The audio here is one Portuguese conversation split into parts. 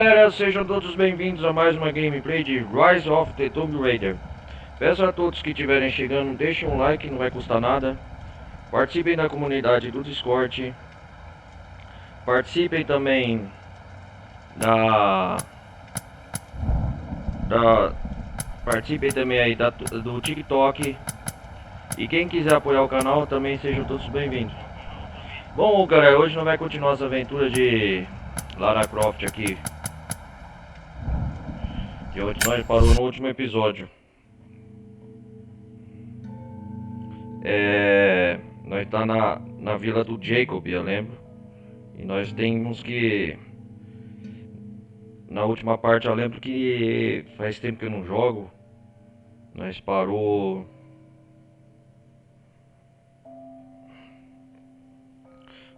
Galera, sejam todos bem-vindos a mais uma gameplay de Rise of the Tomb Raider. Peço a todos que estiverem chegando, deixem um like, não vai custar nada. Participem da comunidade do Discord. Participem também da... Participem também aí do TikTok. E quem quiser apoiar o canal, também sejam todos bem-vindos. Bom, galera, hoje nós vamos continuar essa aventura de Lara Croft aqui. Que nós parou no último episódio. Nós tá na vila do Jacob, eu lembro. E nós temos que... Na última parte eu lembro que faz tempo que eu não jogo. Nós parou...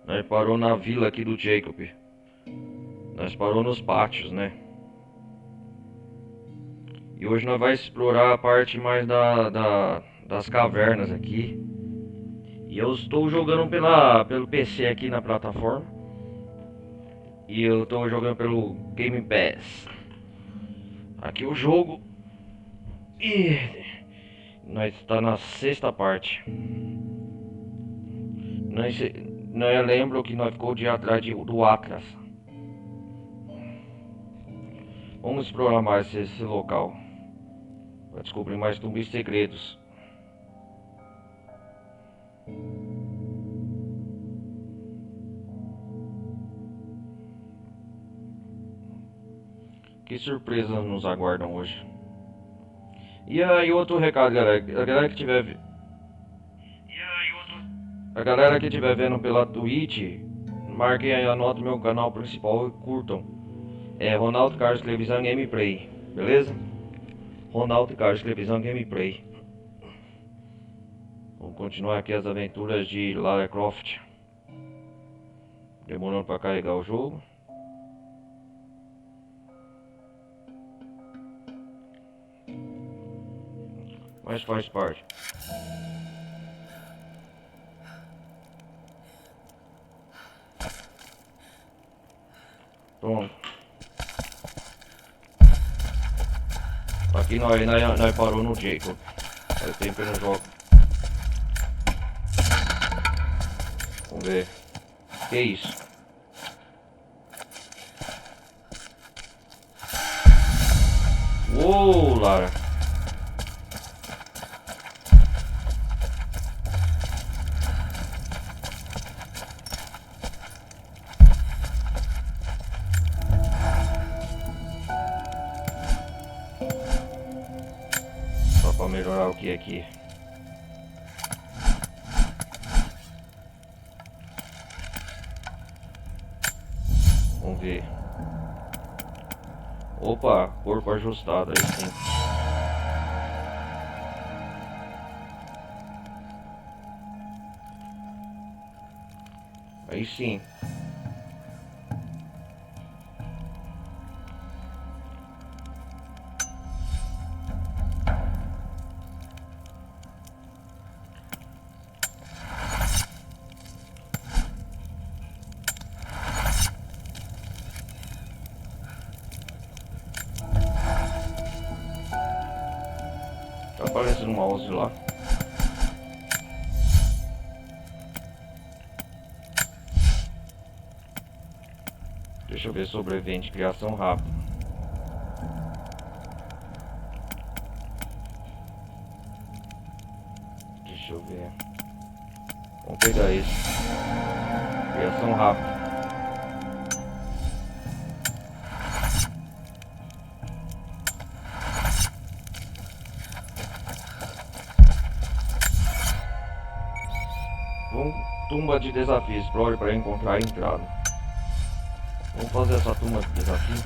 Nós parou na vila aqui do Jacob. Nós parou nos pátios, né? E hoje nós vamos explorar a parte mais das cavernas aqui. E eu estou jogando pelo PC aqui na plataforma. E eu estou jogando pelo Game Pass. Aqui o jogo. E nós está na sexta parte. Nós lembro que nós ficou de atrás do Atlas. Vamos explorar mais esse local. Para descobrir mais tumbis segredos. Que surpresas nos aguardam hoje. E aí outro recado, galera. A galera que estiver vendo pela Twitch, marquem aí, anotem meu canal principal e curtam. É Ronaldo Carlos Televisão Gameplay, beleza? Ronaldo Carlos Televisão Gameplay. Vamos continuar aqui as aventuras de Lara Croft. Demorando para carregar o jogo. Mas faz parte. Pronto. Aqui nós parou no Jacob. Faz tempo que eu não jogo. Vamos ver. Que isso? Uou, Lara. Só para melhorar o que é aqui. Vamos ver. Opa, corpo ajustado aí sim. Aí sim. Tá aparecendo um mouse lá. Deixa eu ver sobrevivente, criação rápida. Deixa eu ver. Vamos pegar esse. Criação rápida. Tumba de desafio. Explore para encontrar a entrada. Vamos fazer essa tumba de desafio.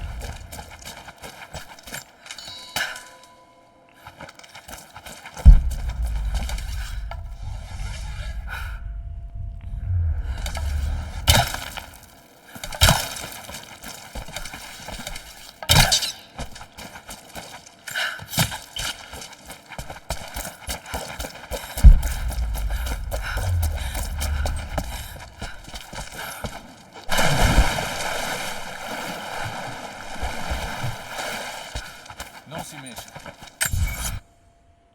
se mexa.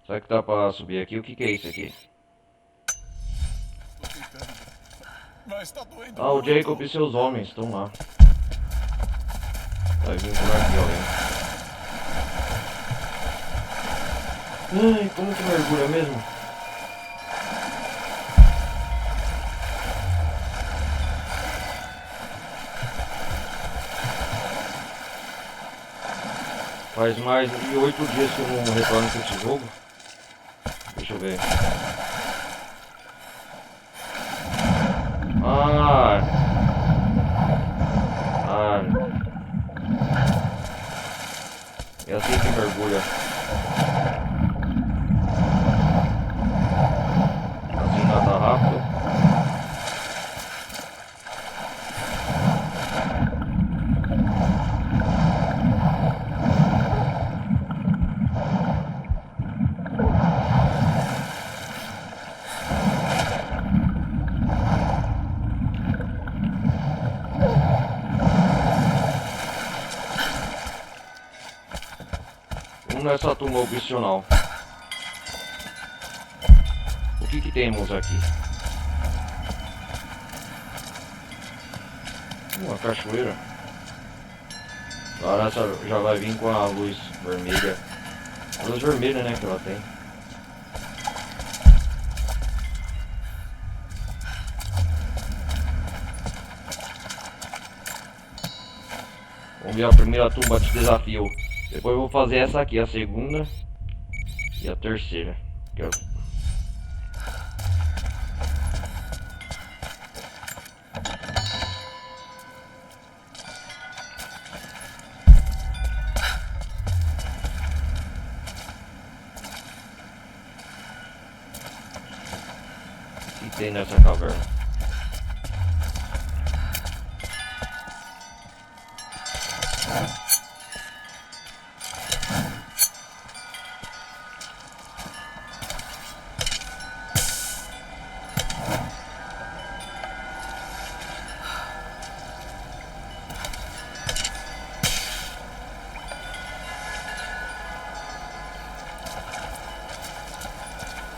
Será que dá pra subir aqui? O que que é isso aqui? Tô tentando. Mas tá doendo Ah, o muito. Jacob e seus homens estão lá. Vai vir por aqui alguém. Ai, como que mergulha mesmo? Faz mais de 8 dias que eu não retorno com esse jogo. Deixa eu ver. Ah! Ah! É assim que mergulha. Assim nada rápido. Vamos nessa turma opcional. O que que temos aqui? Uma cachoeira. Agora essa já vai vir com a luz vermelha. A luz vermelha, né, que ela tem. Vamos ver a primeira tumba de desafio. Depois eu vou fazer essa aqui, a segunda e a terceira. Quero... O que tem nessa caverna?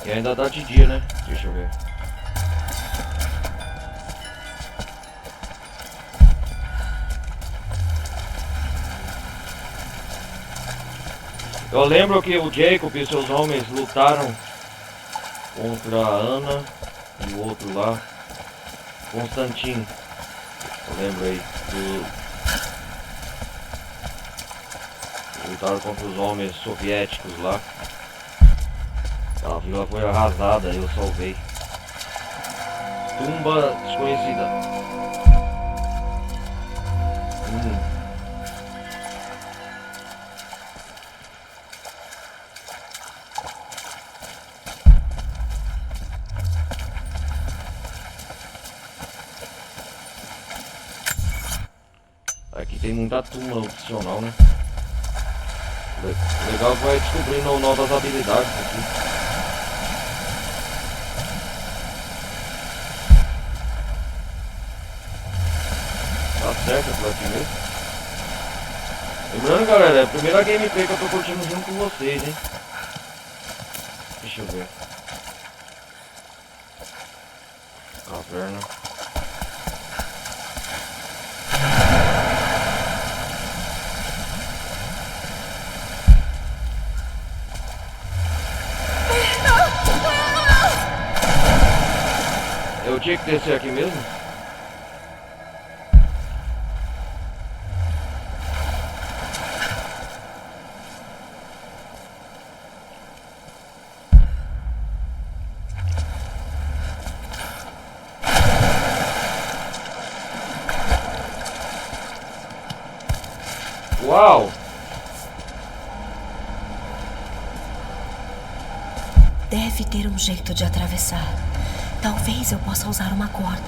E ainda tá de dia, né? Deixa eu ver. Eu lembro que o Jacob e seus homens lutaram contra a Ana e o outro lá, Constantin. Eu lembro aí. Lutaram contra os homens soviéticos lá. A vila foi arrasada e eu salvei. Tumba desconhecida. Aqui tem muita tumba opcional, né? Legal que vai descobrindo novas habilidades aqui. Tá certo por aqui mesmo. Lembrando, galera, é a primeira gameplay que eu tô curtindo junto com vocês, hein? Deixa eu ver. Caverna. Eu tinha que descer aqui mesmo? Uau! Deve ter um jeito de atravessar. Talvez eu possa usar uma corda.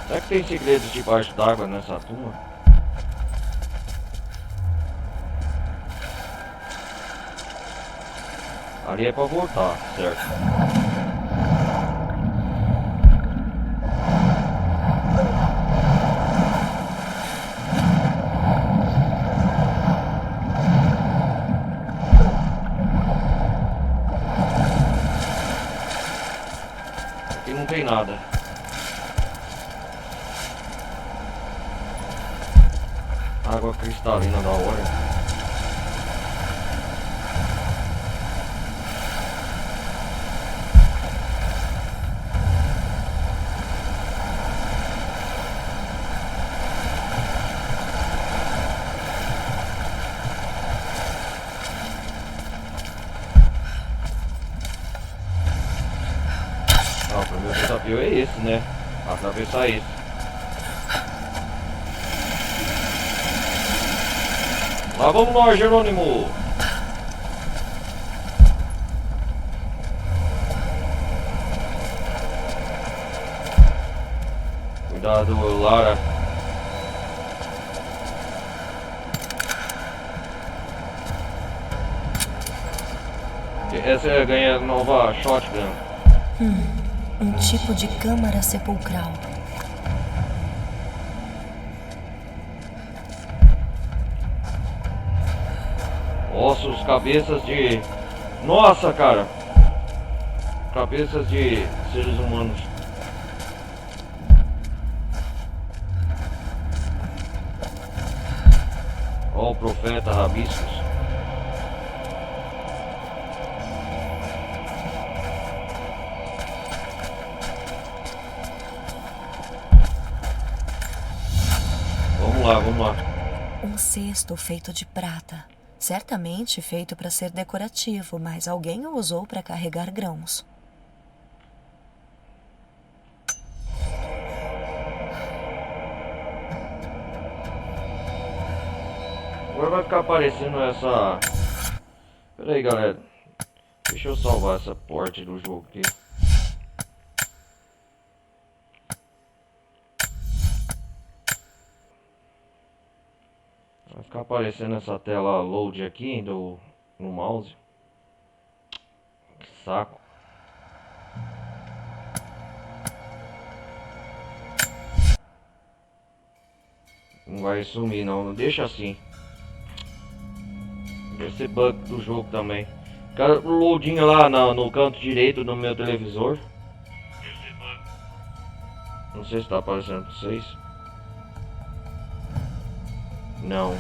Será que tem segredos debaixo d'água nessa tumba? Ali é pra voltar, certo? nada. Água cristalina da hora. O primeiro desafio é esse, né? Atravessar isso. Lá vamos nós, Jerônimo! Cuidado, Lara. Essa é ganha nova shotgun. Um tipo de câmara sepulcral. Ossos, cabeças de... Nossa, cara! Cabeças de seres humanos. Ó, o profeta Rabiscos. Vamos lá. Um cesto feito de prata. Certamente feito para ser decorativo, mas alguém o usou para carregar grãos. Agora vai ficar aparecendo essa... Pera aí, galera. Deixa eu salvar essa porta do jogo aqui. Vai ficar aparecendo essa tela load aqui no mouse. Que saco. Não vai sumir não deixa assim. Deve ser bug do jogo também. Cara, o loadinho lá no canto direito do meu televisor. Não sei se tá aparecendo pra vocês. Não.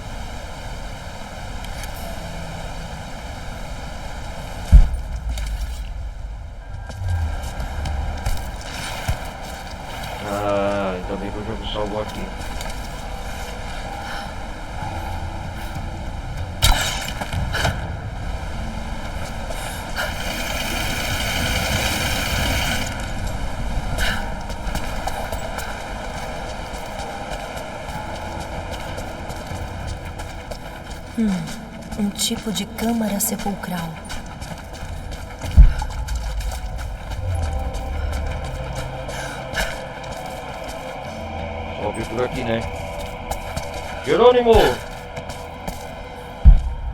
Ah, ainda bem que o jogo salvou aqui. Um tipo de câmara sepulcral. Sobe por aqui, né? Jerônimo!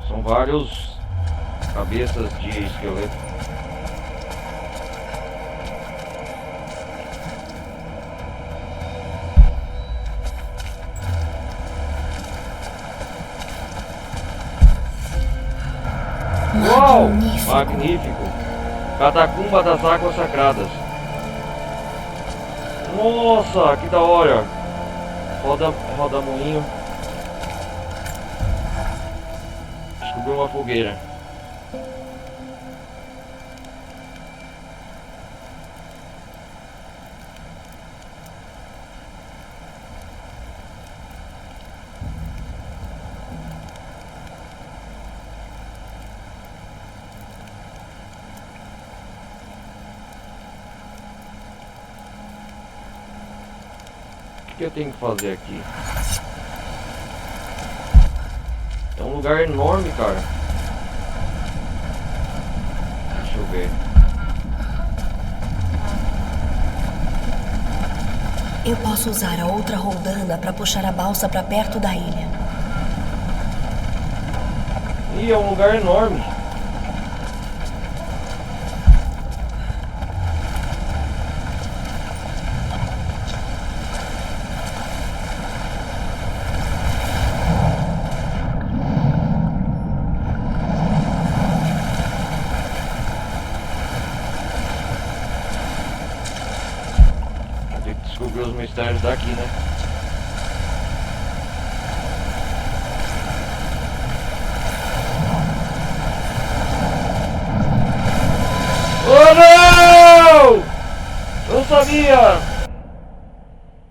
São vários cabeças de esqueleto. Uau! Magnífico! Catacumba das Águas Sagradas. Nossa, que da hora! Roda moinho. Descobri uma fogueira. O que eu tenho que fazer aqui? É um lugar enorme, cara. Deixa eu ver. Eu posso usar a outra roldana para puxar a balsa para perto da ilha. Ih, é um lugar enorme. descobrir os mistérios daqui, né? Oh não! Não sabia!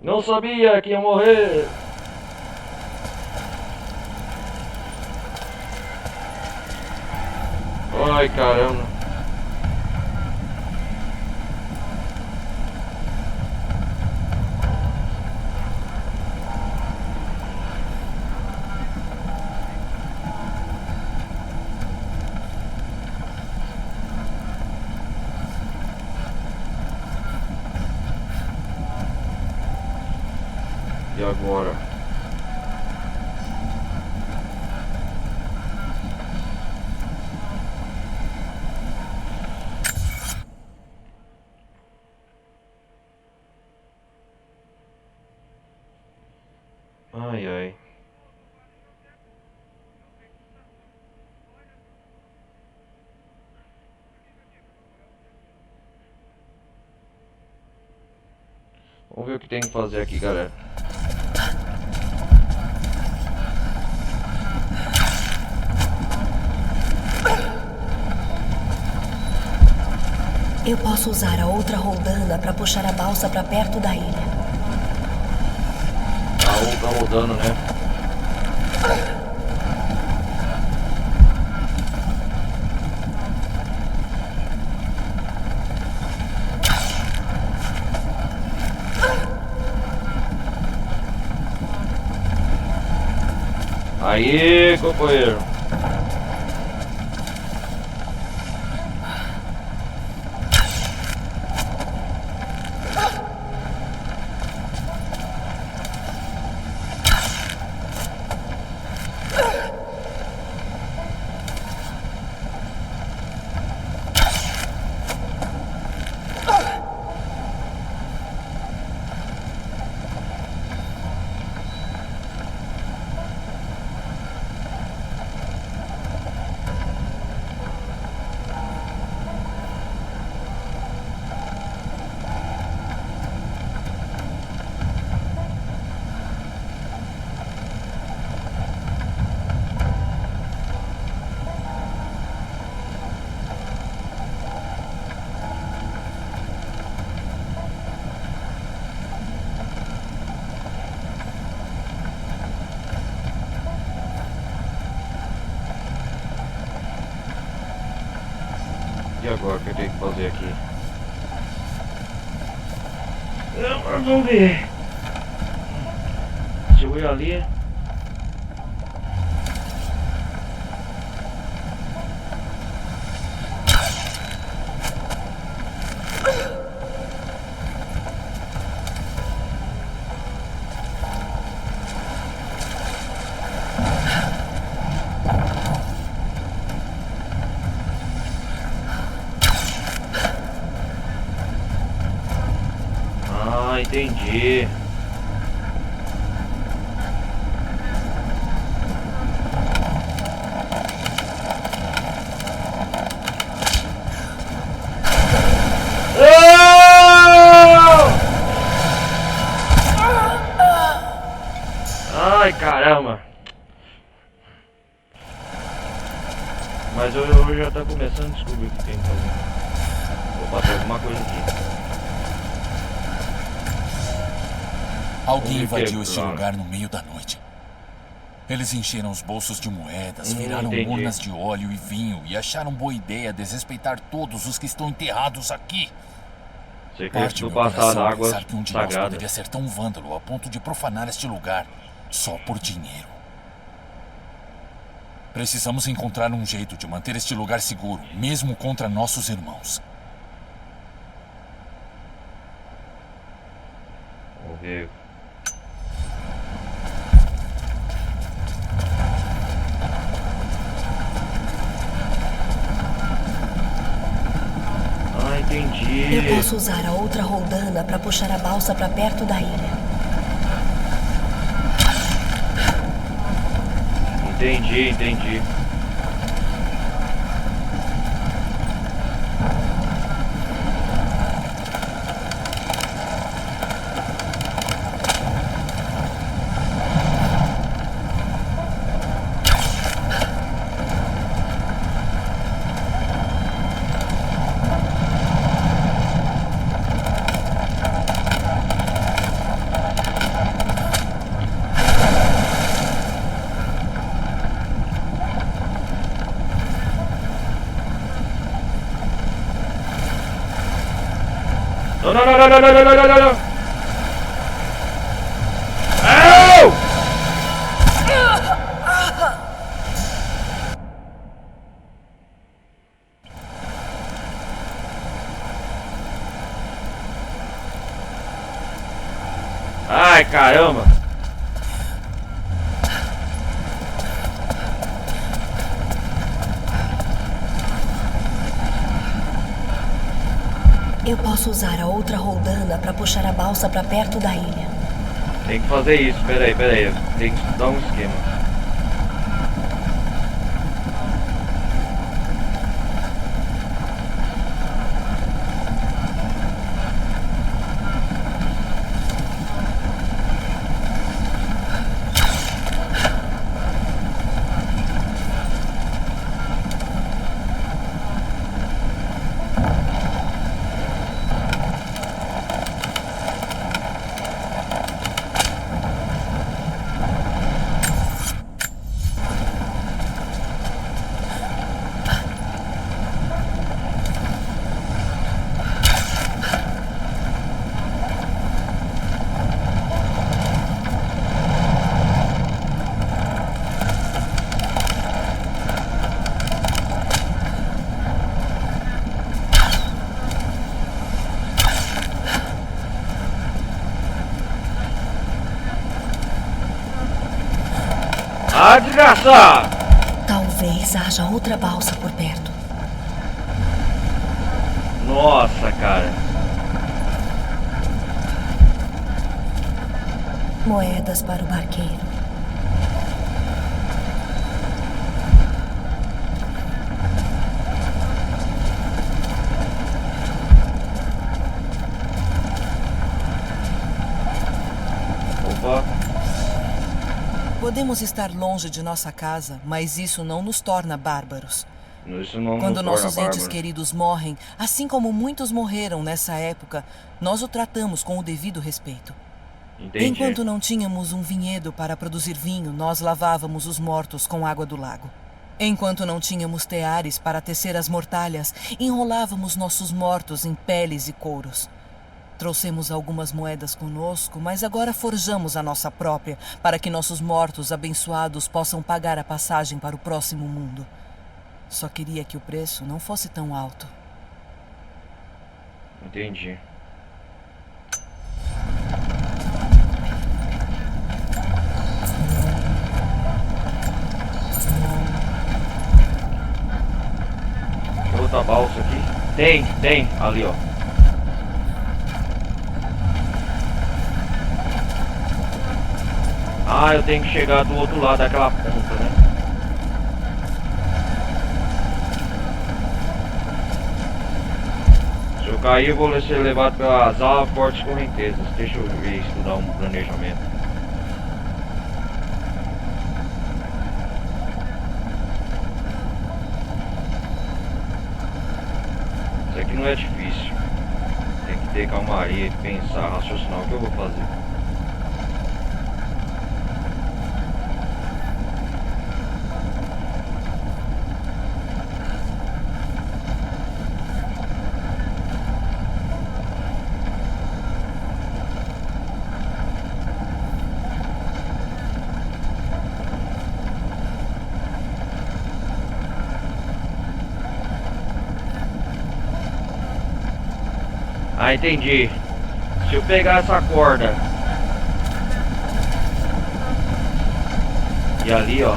Não sabia que ia morrer! Ai, caramba! E agora? Ai, ai. Vamos ver o que tem que fazer aqui, galera. Eu posso usar a outra roldana para puxar a balsa para perto da ilha. Tá rodando, né? Aí, companheiro. E agora, o que eu tenho que fazer aqui? Vamos ver. Deixa eu ir ali. Ah, entendi. Ai, caramba. Mas eu já tá começando a descobrir o que tem que fazer. Vou fazer alguma coisa aqui. Alguém invadiu este lugar no meio da noite. Eles encheram os bolsos de moedas, viraram entendi. urnas de óleo e vinho e acharam boa ideia desrespeitar todos os que estão enterrados aqui. Secreto Parte do meu passado, coração água pensar que um de nós sagrada. poderia ser tão vândalo a ponto de profanar este lugar só por dinheiro. Precisamos encontrar um jeito de manter este lugar seguro, mesmo contra nossos irmãos. Vamos ver. Ah, entendi. Eu posso usar a outra roldana para puxar a balsa para perto da ilha. Entendi. olha, olha, olha, olha, olha. Au! Ai, caramba. Eu posso usar a outra roldana para puxar a balsa para perto da ilha. Tem que fazer isso, peraí. Tem que dar um esquema. Ah, desgraçado! Talvez haja outra balsa por perto. Nossa, cara. Moedas para o barqueiro. Opa. Podemos estar longe de nossa casa, mas isso não nos torna bárbaros. Isso não Quando nos nossos torna entes bárbaros. queridos morrem, assim como muitos morreram nessa época, nós o tratamos com o devido respeito. Entendi. Enquanto não tínhamos um vinhedo para produzir vinho, nós lavávamos os mortos com água do lago. Enquanto não tínhamos teares para tecer as mortalhas, enrolávamos nossos mortos em peles e couros. Trouxemos algumas moedas conosco, mas agora forjamos a nossa própria, para que nossos mortos abençoados possam pagar a passagem para o próximo mundo. Só queria que o preço não fosse tão alto. Entendi. Tem outra balsa aqui? Tem, ali ó. Ah, eu tenho que chegar do outro lado daquela ponta, né? Se eu cair, eu vou ser levado pelas fortes correntezas. Deixa eu ver, estudar um planejamento. Isso aqui não é difícil. Tem que ter calmaria e pensar, raciocinar o que eu vou fazer. Ah, entendi. Se eu pegar essa corda e ali, ó.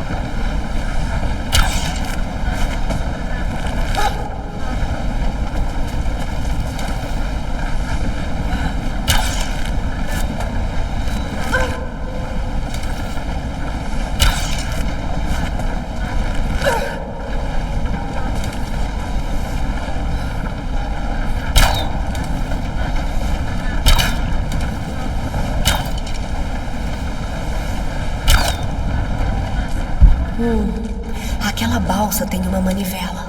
Aquela balsa tem uma manivela.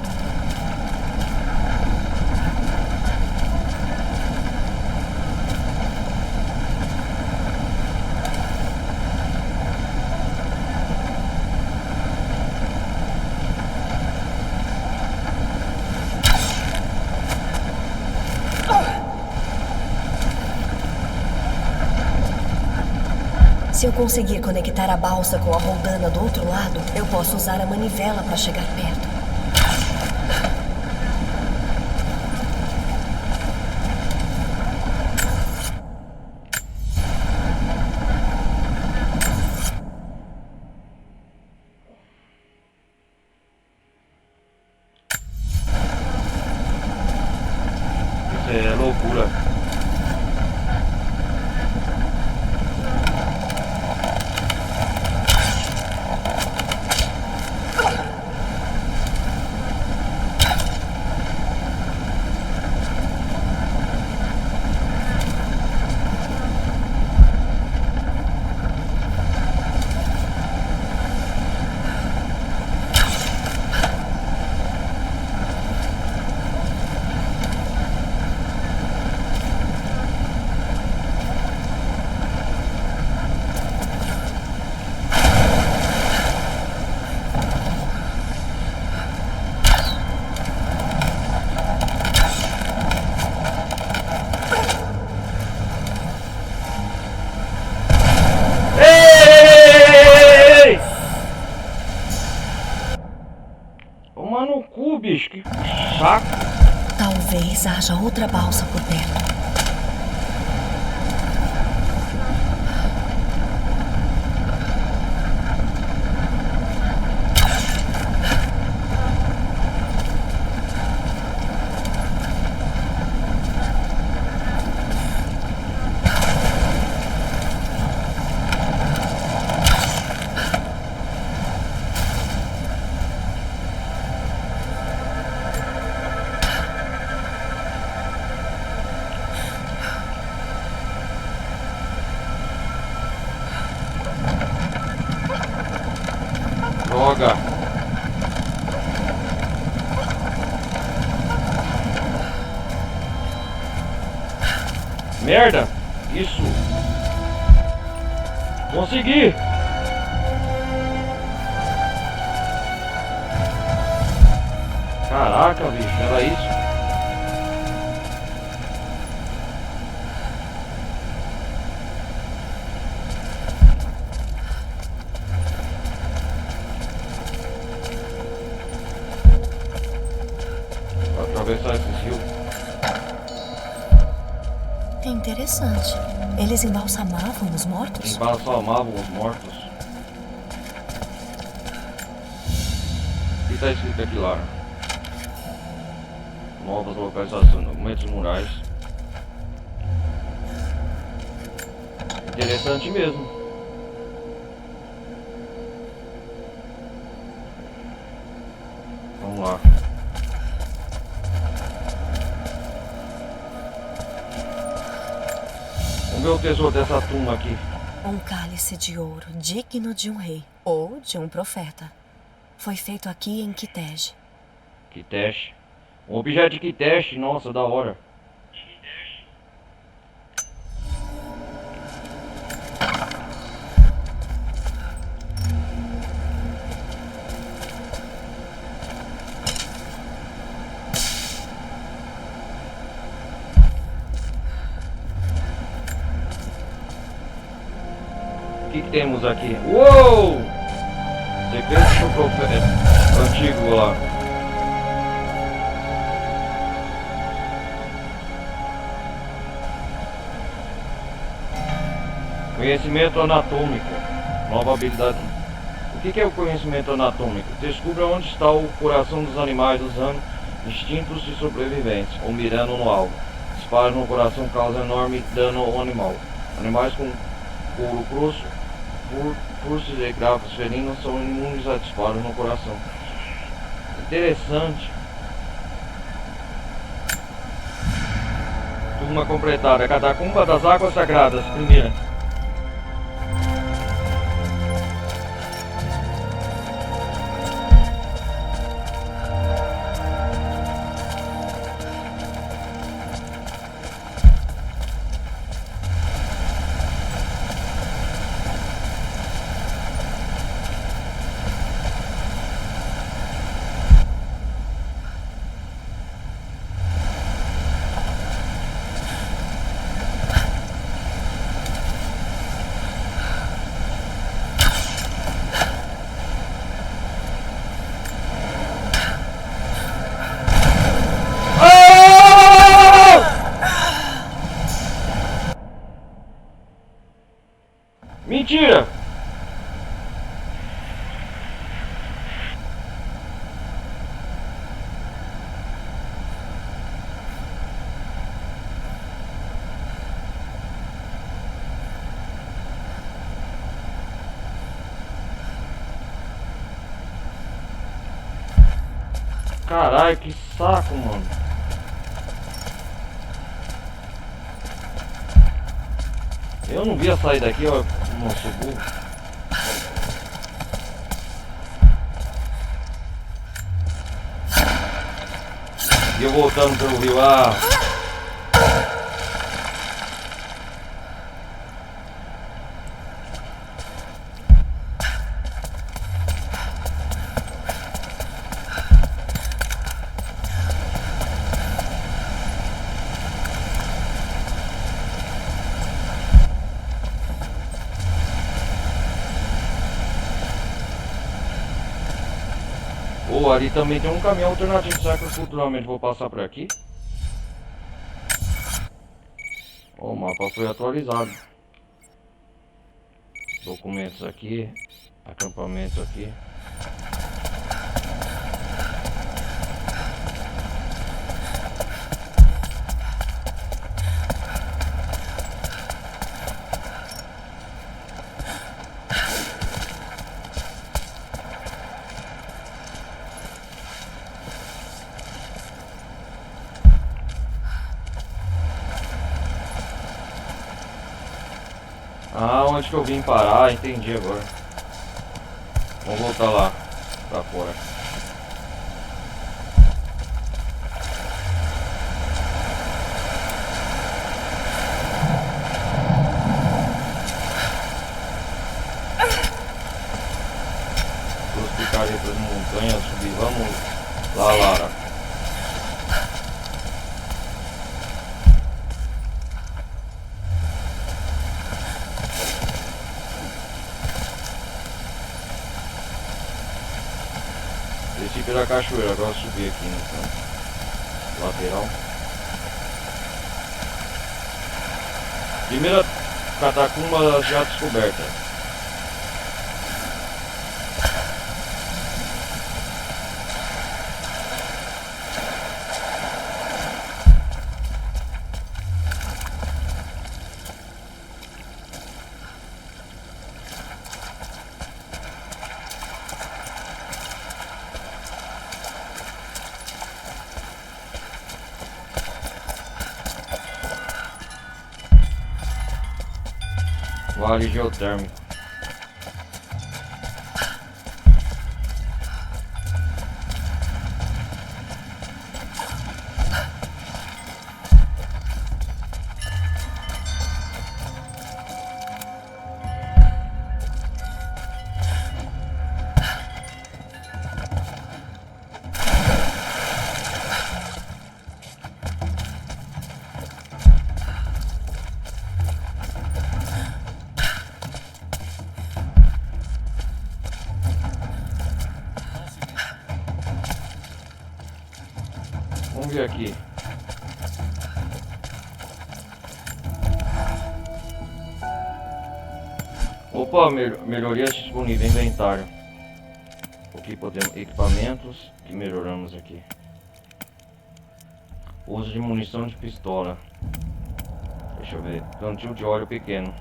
Se eu conseguir conectar a balsa com a roldana do outro lado, eu posso usar a manivela para chegar perto. Isso é loucura. Toma no cu, bicho, que saco. Talvez haja outra balsa por perto. Droga. Merda. Isso. Consegui. Caraca, bicho, era isso? Vou atravessar esse rio. É interessante. Eles embalsamavam os mortos? Embalsamavam os mortos. O que está escrito aqui, Lara? Novas localizações, documentos murais. Interessante mesmo. Vamos lá. Vamos ver o tesouro dessa tumba aqui. Um cálice de ouro digno de um rei ou de um profeta. Foi feito aqui em Kitej. Kitej. Um objeto de Kitej, nossa, da hora. O que temos aqui? Uou! Secreto do profeta antigo lá. Conhecimento anatômico. Nova habilidade. O que é o conhecimento anatômico? Descubra onde está o coração dos animais usando instintos de sobrevivência ou mirando no alvo. Disparo no coração causa enorme dano ao animal. Animais com couro grosso, fursos e grafos ferinos são imunes a disparos no coração. Interessante. Turma completada. Catacumba das Águas Sagradas. Primeira. Mentira! Caralho, que saco, mano. Eu não vi a sair daqui, ó, moço burro. E eu voltando pelo rio, ah. Pô, ali também tem um caminhão alternativo. Será que eu futuramente vou passar por aqui? O mapa foi atualizado. Documentos aqui. Acampamentos aqui. Ah, onde que eu vim parar? Entendi agora. Vamos voltar lá, pra fora. Duas picaretas montanhas, subir. Vamos lá, Lara. Desci pela cachoeira, agora subir aqui no canto lateral. Primeira catacumba já descoberta. Vale geotérmico. Vamos ver aqui. Opa, melhorias disponíveis, inventário. O que podemos... Equipamentos que melhoramos aqui. Uso de munição de pistola. Deixa eu ver. Cantil de óleo pequeno.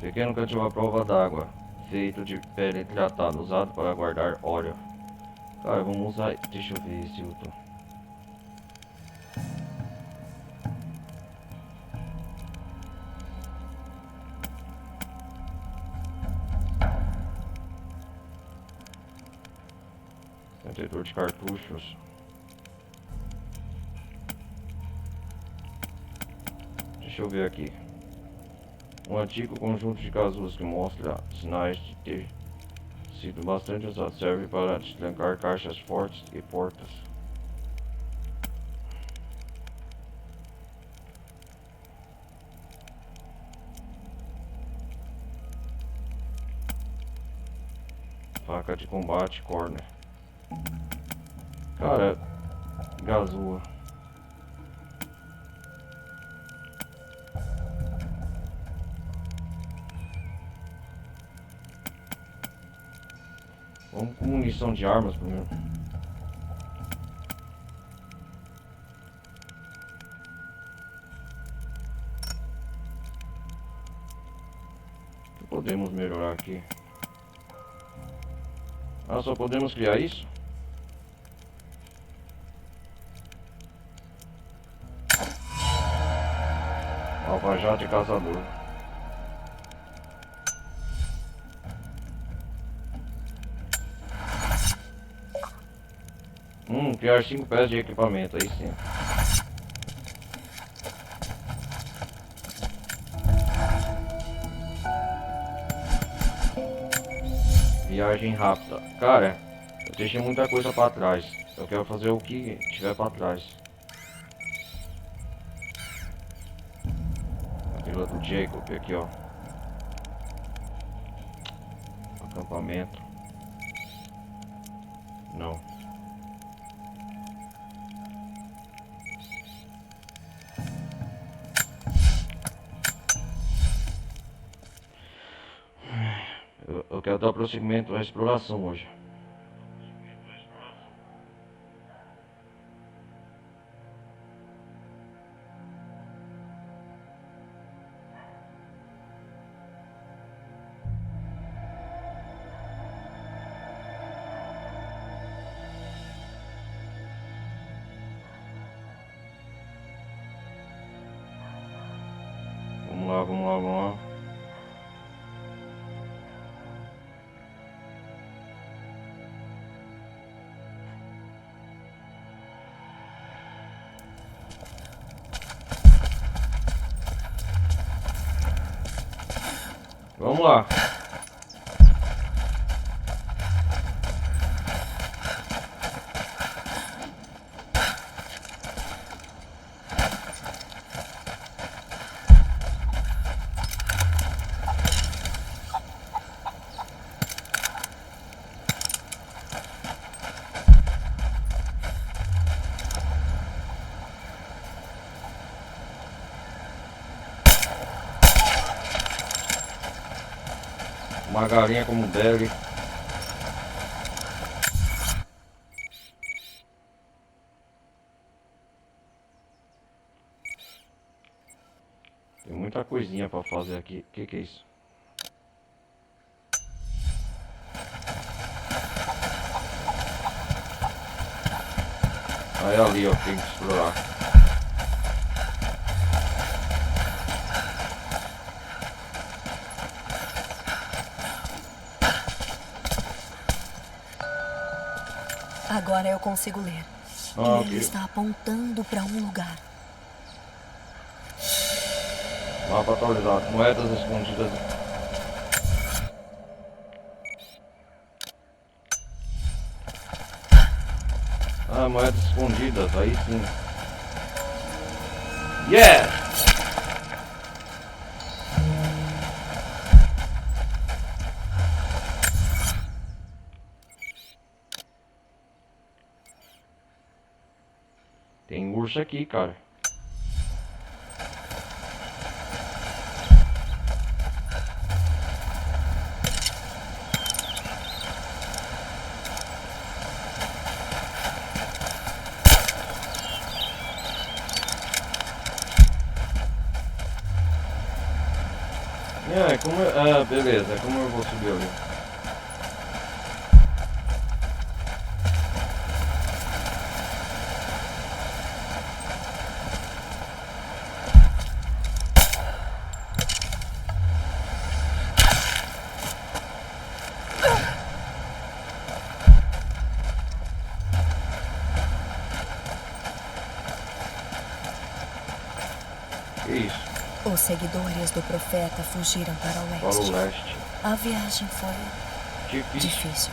Pequeno cantil à prova d'água. Feito de pele tratada, usado para guardar óleo. Cara, vamos usar... Deixa eu ver esse outro. Contentor de cartuchos. Deixa eu ver aqui. Um antigo conjunto de casulos que mostra sinais de ter sido bastante usado. Serve para destrancar caixas fortes e portas. Faca de combate, corner. Cara, gazua. Vamos com munição de armas primeiro. O que podemos melhorar aqui? Ah, só podemos criar isso? Alva-jato e caçador. Criar 5 peças de equipamento, aí sim. Viagem rápida. Cara, eu deixei muita coisa pra trás. Eu quero fazer o que tiver pra trás. A vila do Jacob aqui, ó. Acampamento. Não. Eu quero dar prosseguimento à exploração hoje. Vamos lá, vamos lá, vamos lá. Vamos lá. Uma galinha como deve. Tem muita coisinha pra fazer aqui. O que é isso? Aí ali, ó, tem que explorar. Agora eu consigo ler. Ah, E ok. ele está apontando para um lugar. Mapa atualizado. Moedas escondidas. Ah, moedas escondidas. Aí sim. Yeah! Tem urso aqui, cara. Ah, beleza. Como eu vou subir ali? Que isso? Os seguidores do profeta fugiram para o Para o leste. leste. A viagem foi Difícil. difícil.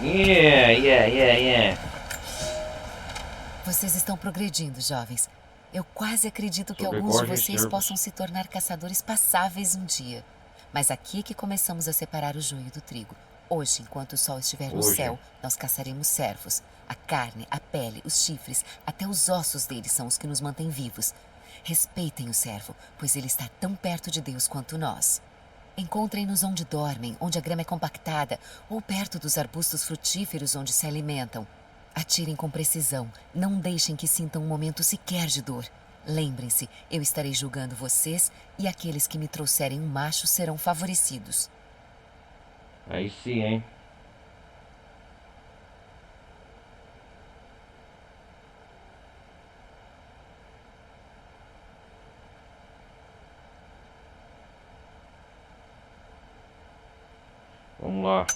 Yeah. Vocês estão progredindo, jovens. Eu quase acredito que Sobre alguns de cortes vocês servos. possam se tornar caçadores passáveis um dia. Mas aqui é que começamos a separar o joio do trigo. Hoje, enquanto o sol estiver no Hoje. céu, nós caçaremos cervos. A carne, a pele, os chifres, até os ossos deles são os que nos mantêm vivos. Respeitem o servo, pois ele está tão perto de Deus quanto nós. Encontrem-nos onde dormem, onde a grama é compactada, ou perto dos arbustos frutíferos onde se alimentam. Atirem com precisão, não deixem que sintam um momento sequer de dor. Lembrem-se, eu estarei julgando vocês e aqueles que me trouxerem um macho serão favorecidos. Aí sim, hein? Vamos lá.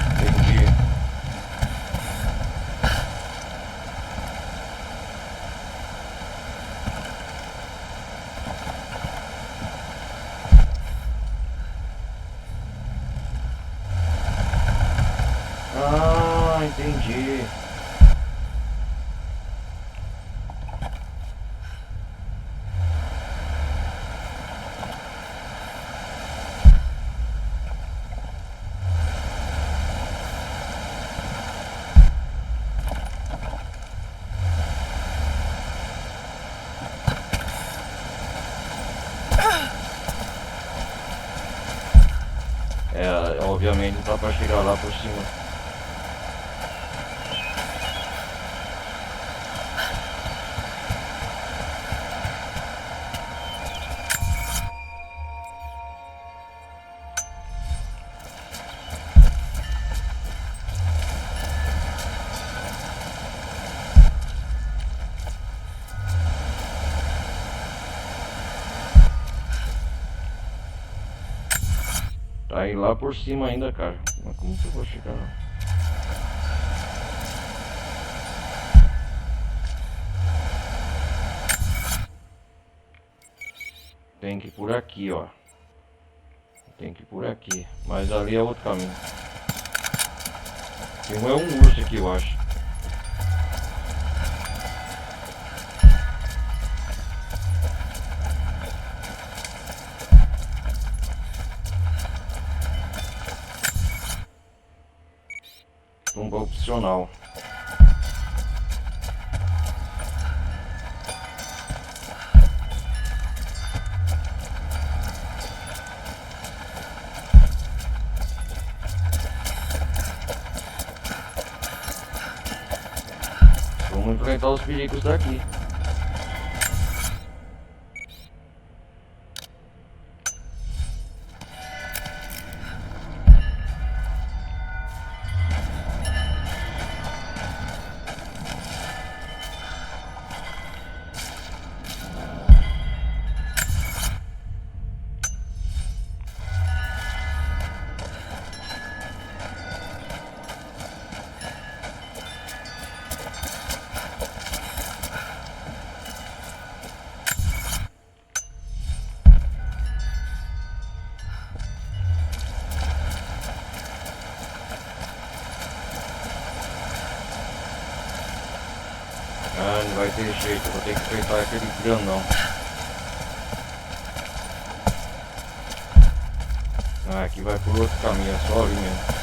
Entendi. Ah, entendi. É, obviamente dá pra chegar lá por cima. Tá aí lá por cima ainda, cara. Mas como que eu vou chegar lá? Tem que ir por aqui, ó. Tem que ir por aqui. Mas ali é outro caminho. Tem um urso aqui, eu acho. Tumba opcional. Vamos enfrentar os perigos daqui. Ah, não vai ter jeito, eu vou ter que enfrentar aquele grandão. Ah, aqui vai por outro caminho, é só ali mesmo.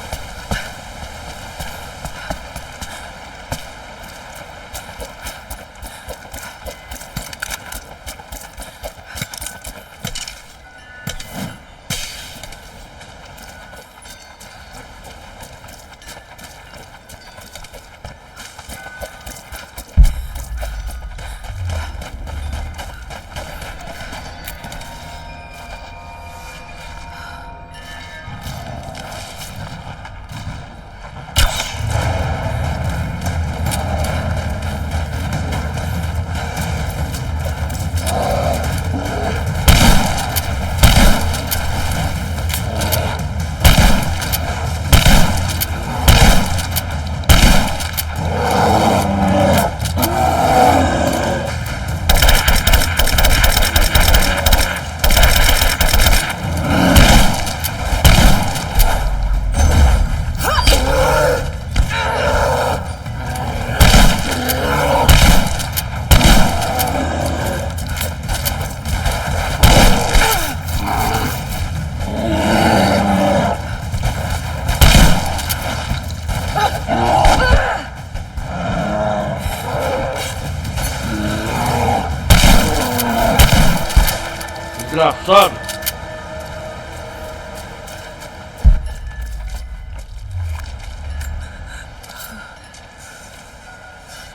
desgraçado.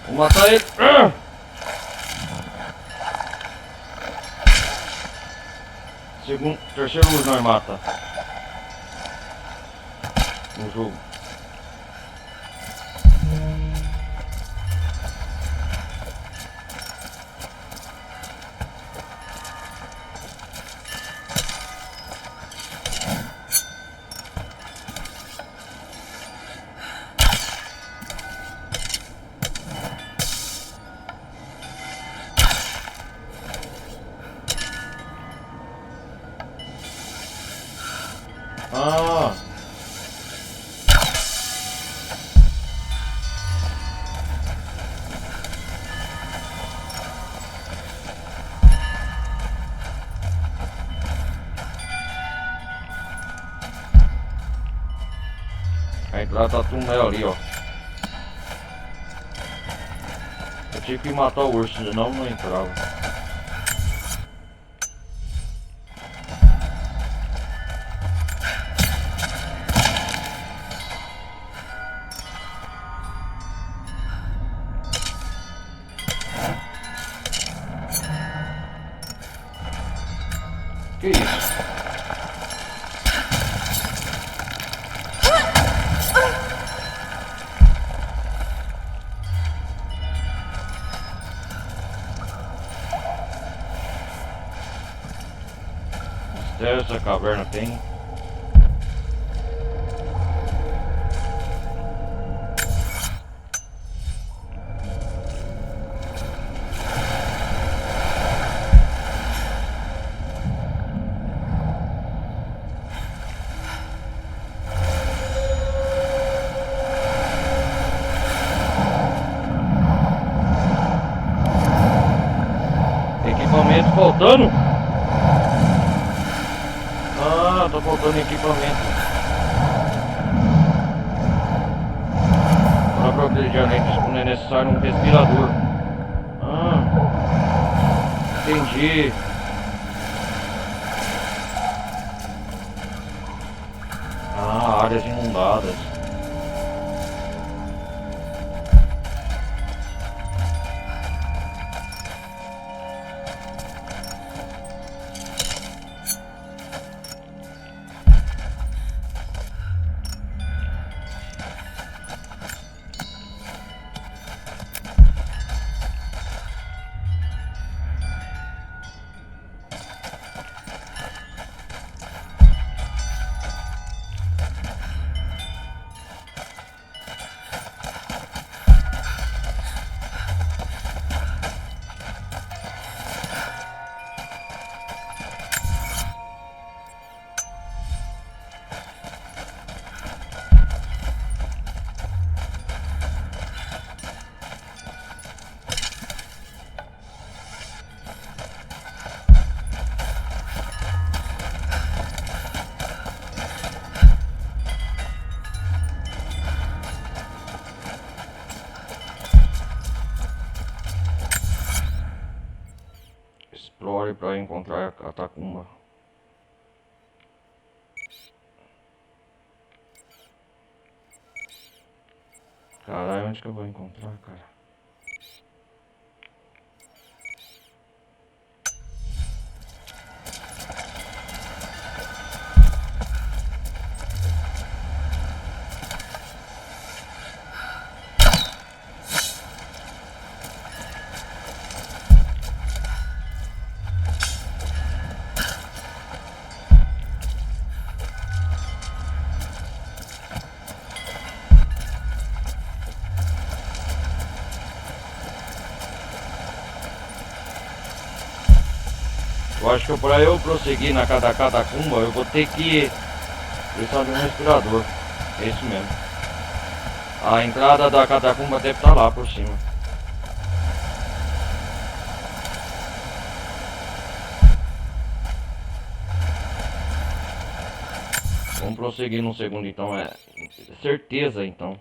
Vou matar ele. Terceiro luz nós mata. No jogo. Ah. A entrada tá túnel ali, ó. Eu tive que matar o urso, senão não entrava. Que isso? Mistério essa caverna tem. Equipamento faltando? Ah, tá faltando equipamento. Para proteger a lente é necessário um respirador. Ah, entendi. Ah, áreas inundadas. Explore para encontrar a catacumba. Caralho, onde que eu vou encontrar, cara? Eu acho que para eu prosseguir na catacumba eu vou ter que precisar de um respirador. É isso mesmo. A entrada da catacumba deve estar lá por cima. Vamos prosseguir no segundo então. É certeza então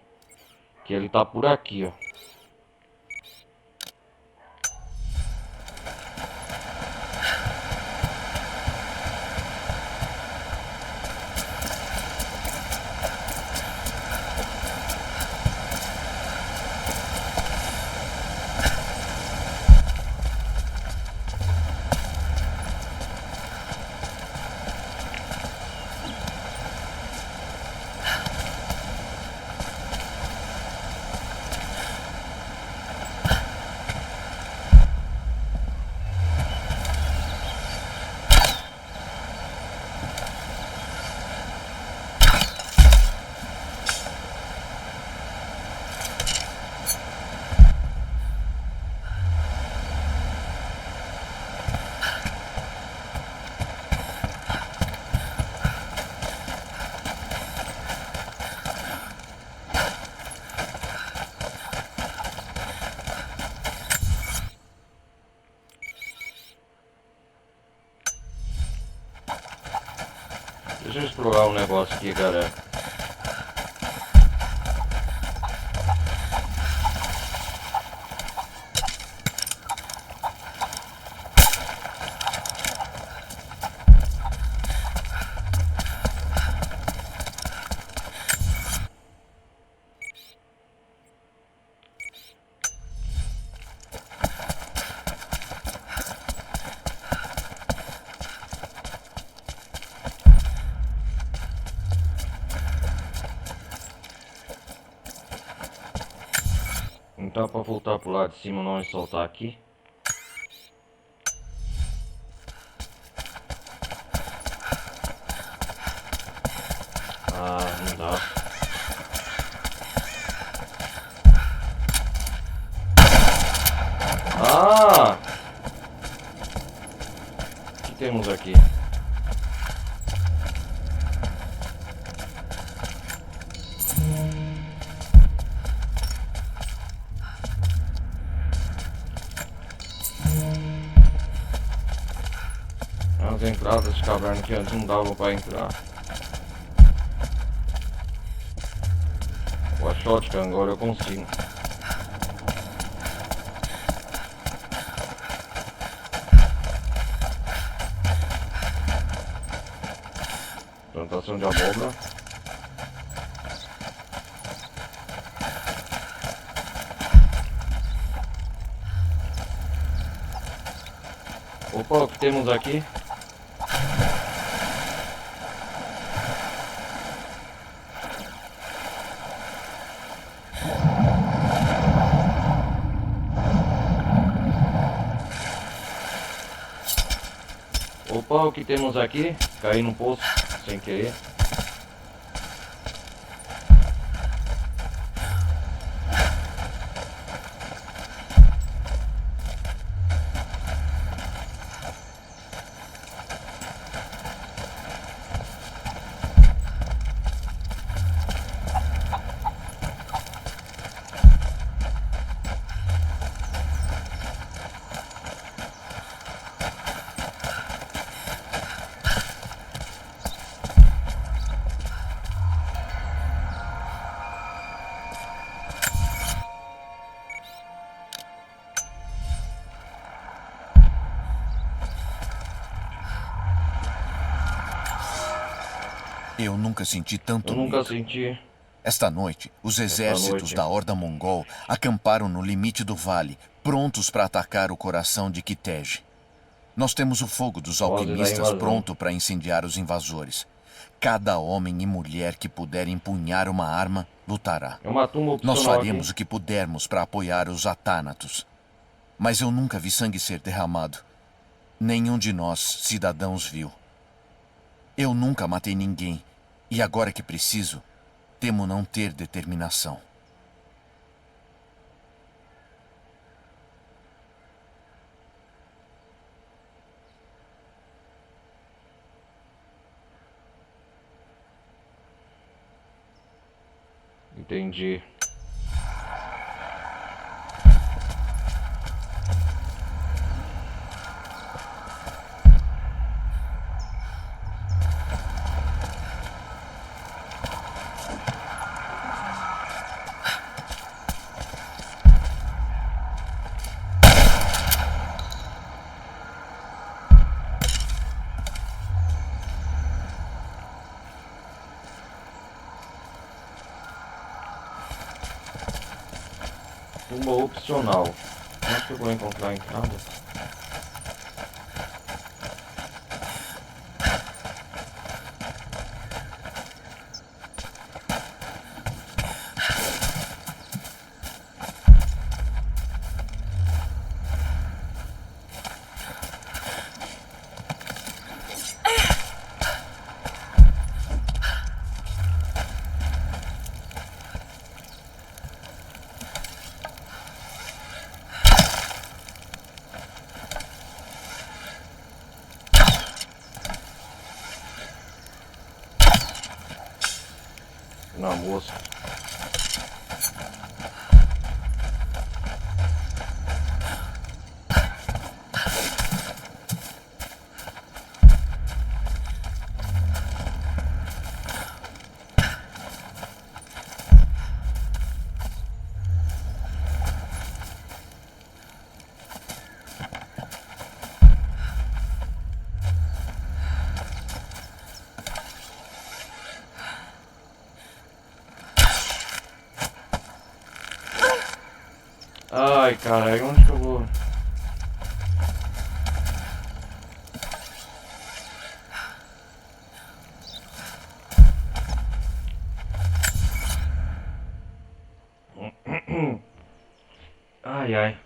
que ele tá por aqui, ó. jogar um negócio aqui, galera. Então é pra voltar pro lado de cima não soltar aqui. Ah, não dá. Ah! O que temos aqui? As entradas de caverna que antes não davam pra entrar. O shotgun agora eu consigo. Plantação de abóbora. Opa, o que temos aqui? Opa, o que temos aqui? Caí no poço sem querer. Eu nunca senti tanto Eu nunca medo. senti. Esta noite, os exércitos noite. da Horda Mongol acamparam no limite do vale, prontos para atacar o coração de Kitej. Nós temos o fogo dos Voz da alquimistas invasão. pronto para incendiar os invasores. Cada homem e mulher que puder empunhar uma arma, lutará. É uma tumba Nós opcional faremos aqui. o que pudermos para apoiar os Atánatos. Mas eu nunca vi sangue ser derramado. Nenhum de nós, cidadãos, viu. Eu nunca matei ninguém. E agora que preciso, temo não ter determinação. Entendi. Tumba opcional. Acho que eu vou encontrar em casa. Na moça. Ai, caralho, onde que eu vou? Ai, ai.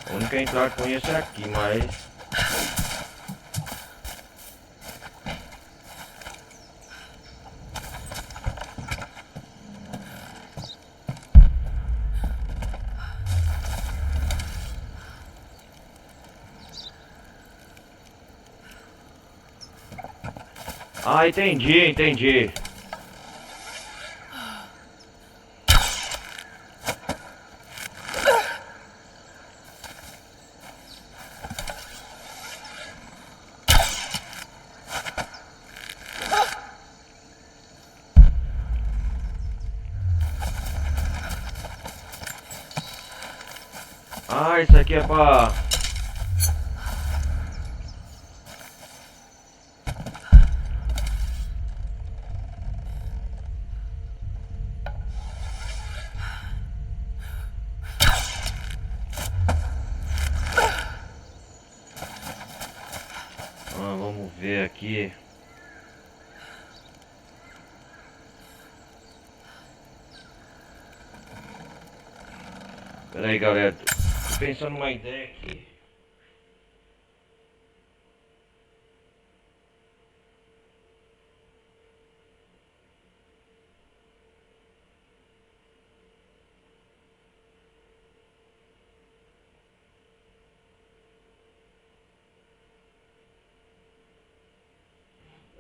A única entrada que conheço é aqui, mas... Ah, entendi, entendi. Ah, isso aqui é pra... Ah, vamos ver aqui. Pera aí, galera. Tô pensando numa ideia aqui.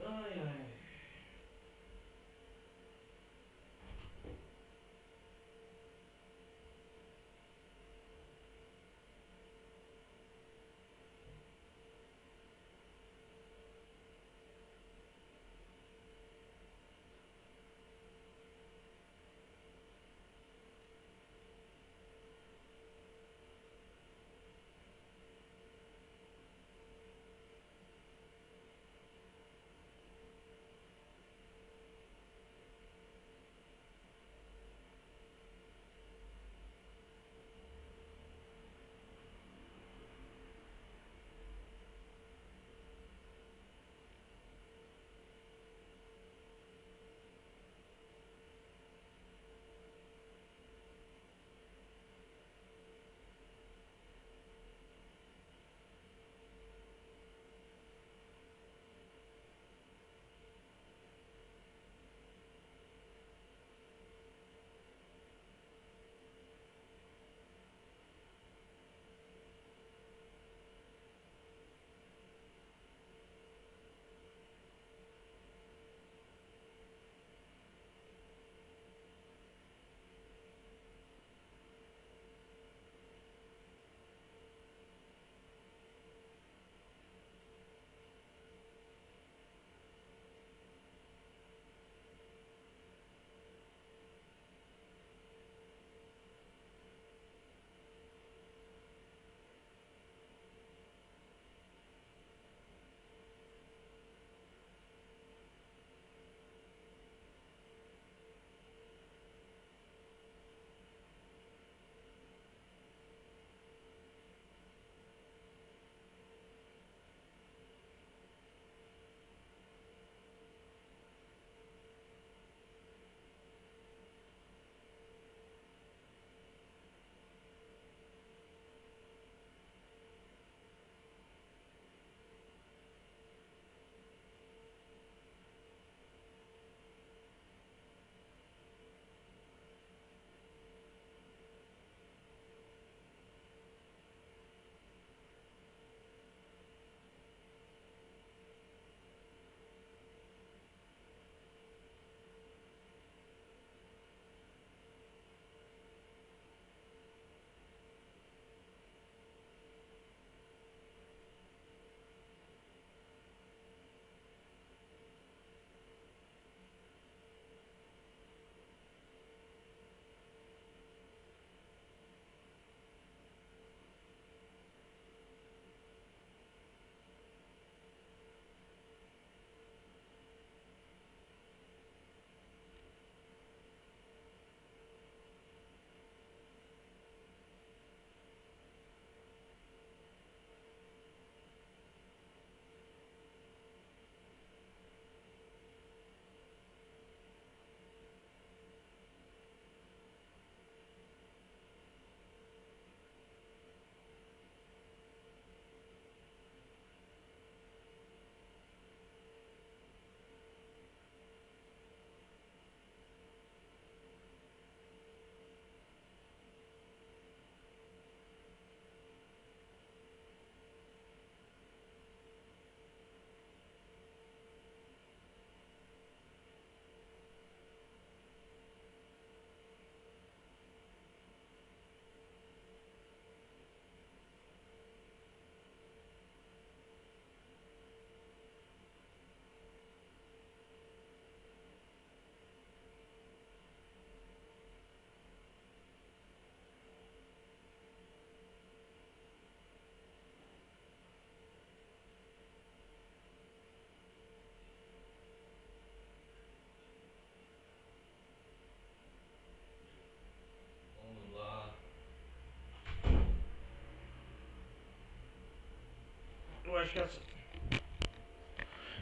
Ai, ai.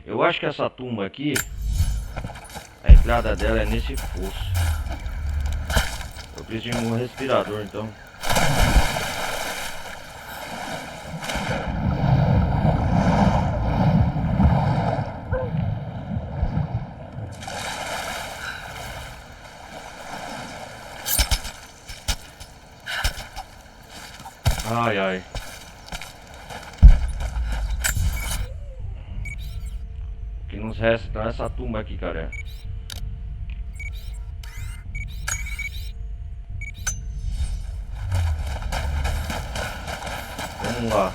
Eu acho que essa tumba aqui, a entrada dela é nesse fosso. Eu preciso de um respirador, então. Ai, ai. O que nos resta então é essa tumba aqui, cara. Vamos lá.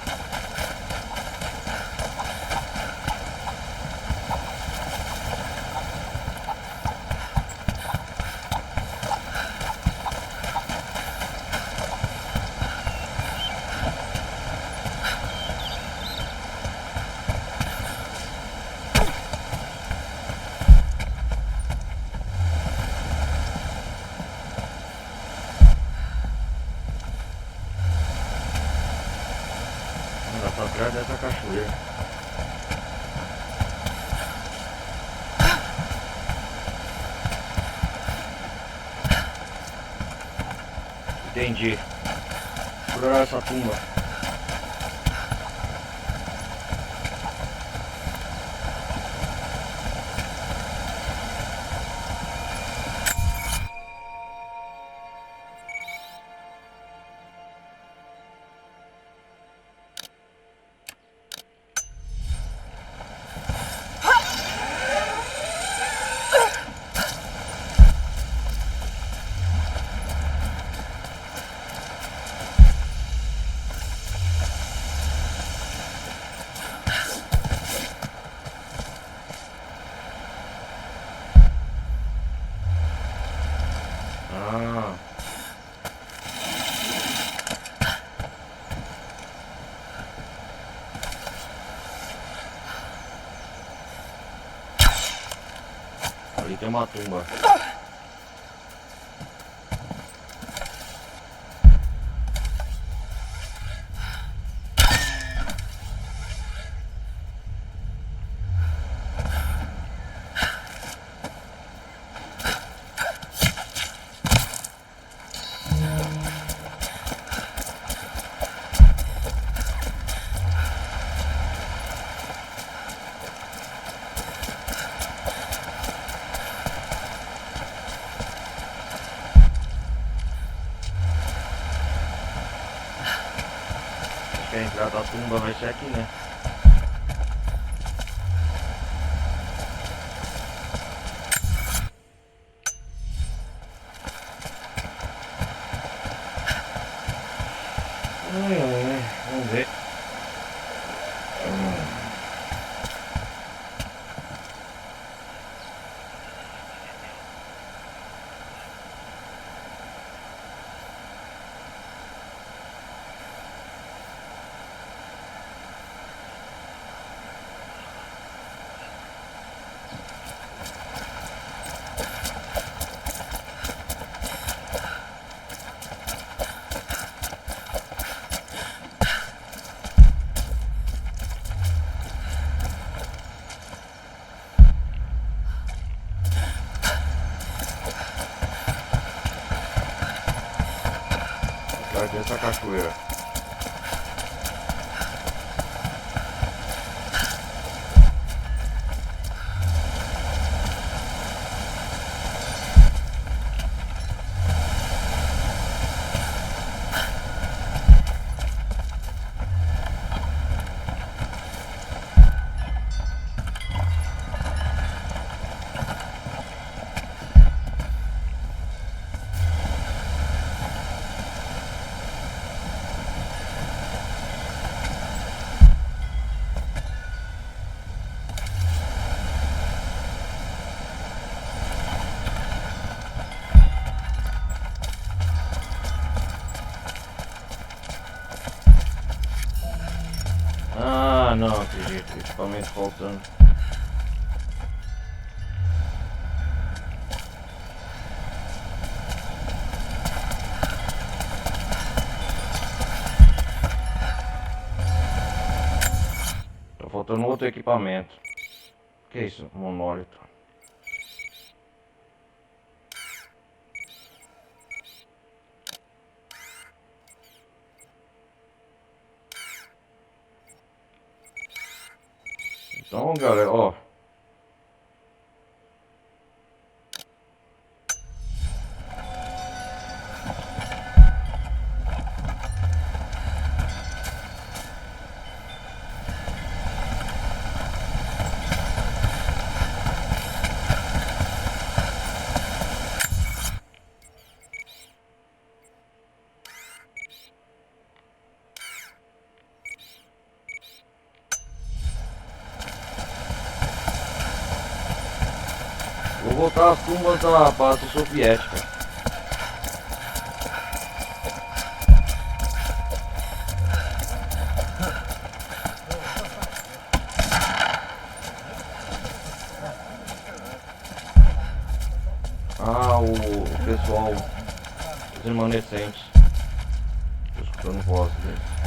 Ela tá atrás dessa cachoeira. Entendi. Explorar essa tumba. Ah. Ali tem uma tumba. Acho que a entrada da tumba vai ser aqui, né? Vamos ver. Atrás dessa cachoeira. Ah, não, acredito. Equipamento faltando. faltando outro equipamento. O que é isso? Monólito. Então, galera, ó. Vou voltar às tumbas da base soviética. Ah, o pessoal, os remanescentes. Tô escutando voz deles.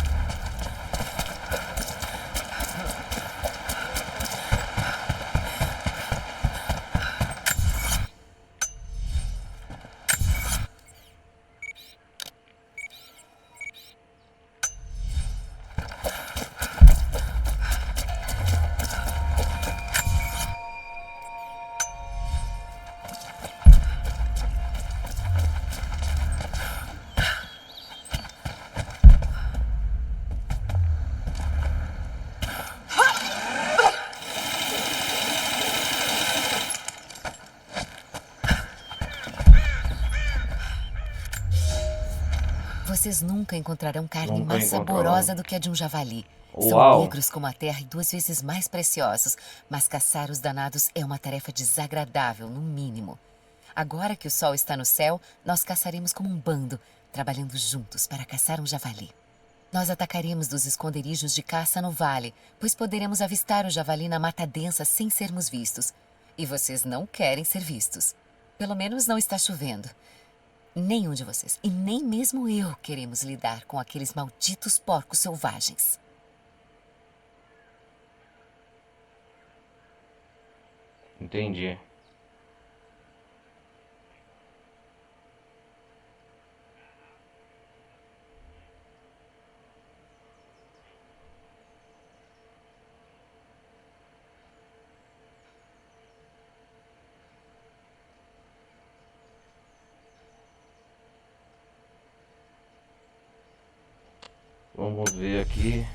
Vocês nunca encontrarão carne Nunca mais encontrarão. saborosa do que a de um javali. Uau. São negros como a terra e 2 vezes mais preciosos, mas caçar os danados é uma tarefa desagradável, no mínimo. Agora que o sol está no céu, nós caçaremos como um bando, trabalhando juntos para caçar um javali. Nós atacaremos dos esconderijos de caça no vale, pois poderemos avistar o javali na mata densa sem sermos vistos. E vocês não querem ser vistos. Pelo menos não está chovendo. Nenhum de vocês, e nem mesmo eu, queremos lidar com aqueles malditos porcos selvagens. Entendi. Vamos ver aqui.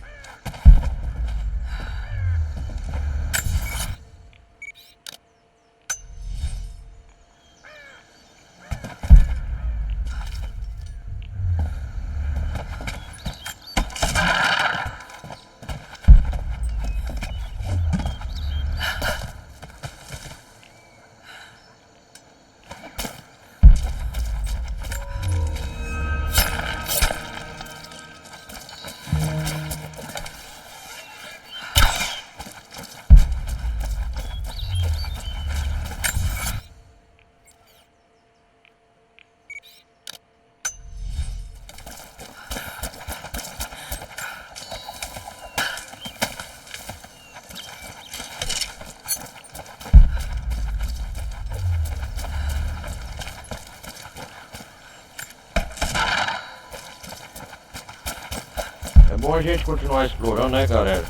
É bom a gente continuar explorando, né, galera?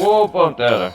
Ô, Pantera!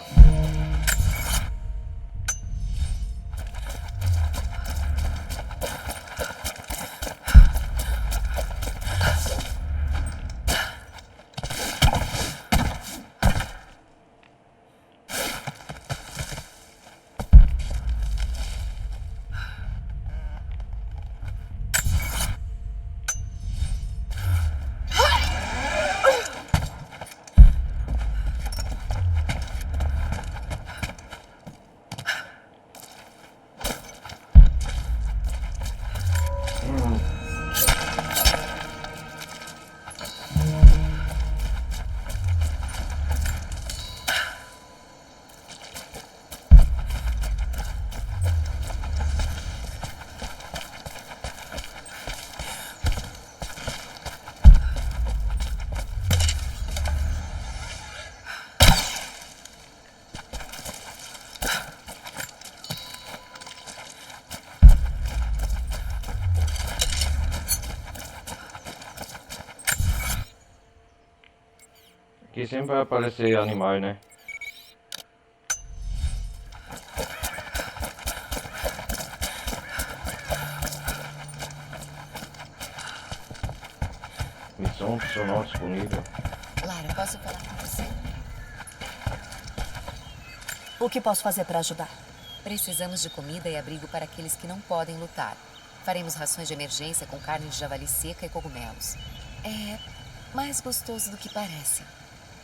Aqui sempre vai aparecer animais, né? Missão opcional disponível. Lara, posso falar com você? O que posso fazer para ajudar? Precisamos de comida e abrigo para aqueles que não podem lutar. Faremos rações de emergência com carne de javali seca e cogumelos. É mais gostoso do que parece,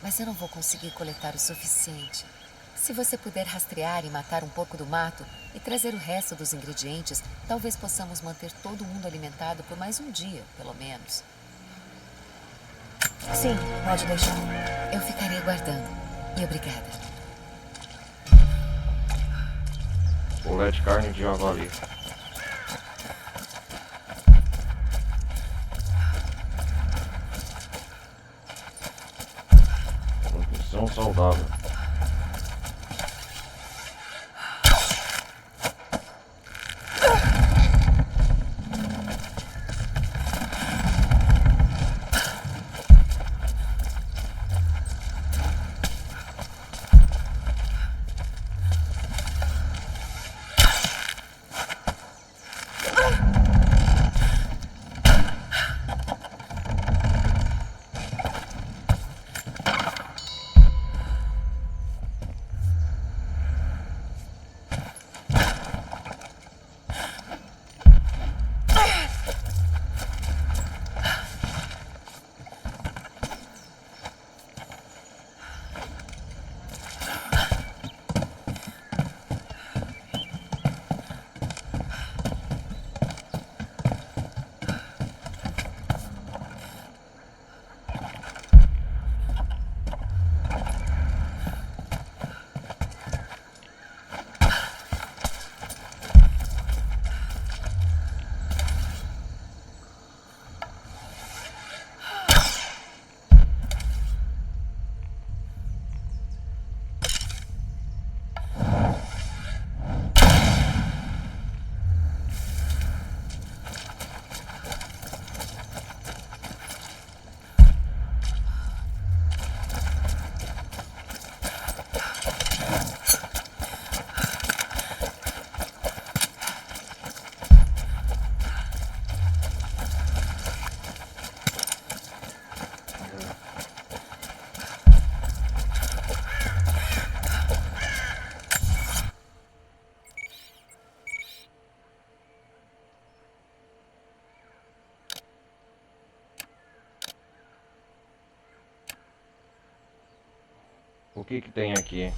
mas eu não vou conseguir coletar o suficiente. Se você puder rastrear e matar um porco do mato e trazer o resto dos ingredientes, talvez possamos manter todo mundo alimentado por mais um dia, pelo menos. Sim, pode deixar. Eu ficarei aguardando. E obrigada. Colete carne de javali. Nutrição saudável. O que que tem aqui?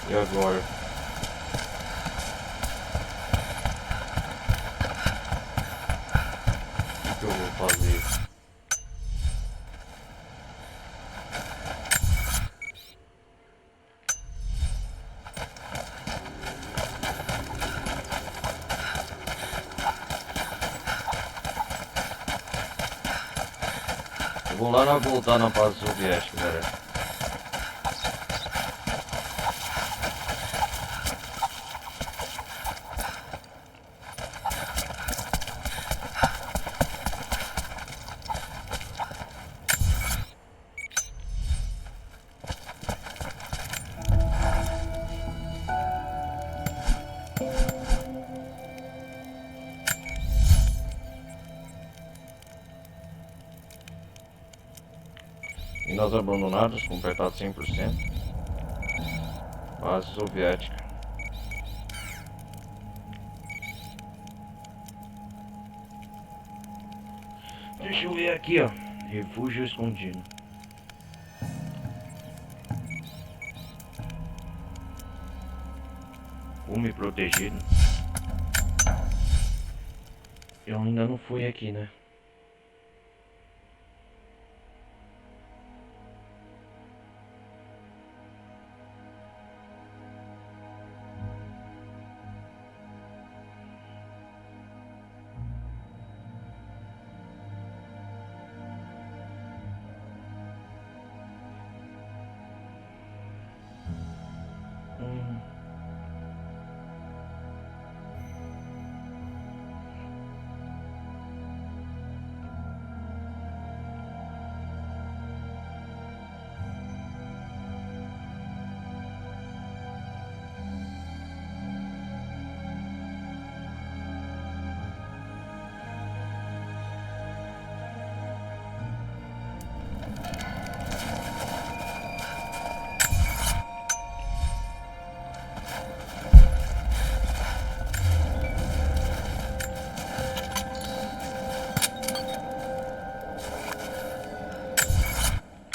E agora? O que eu vou fazer? Eu vou lá voltar na base soviética, galera. Minas abandonadas, completado 100%. Base soviética. Deixa eu ver aqui, ó. Refúgio escondido. Cume protegido. Eu ainda não fui aqui, né?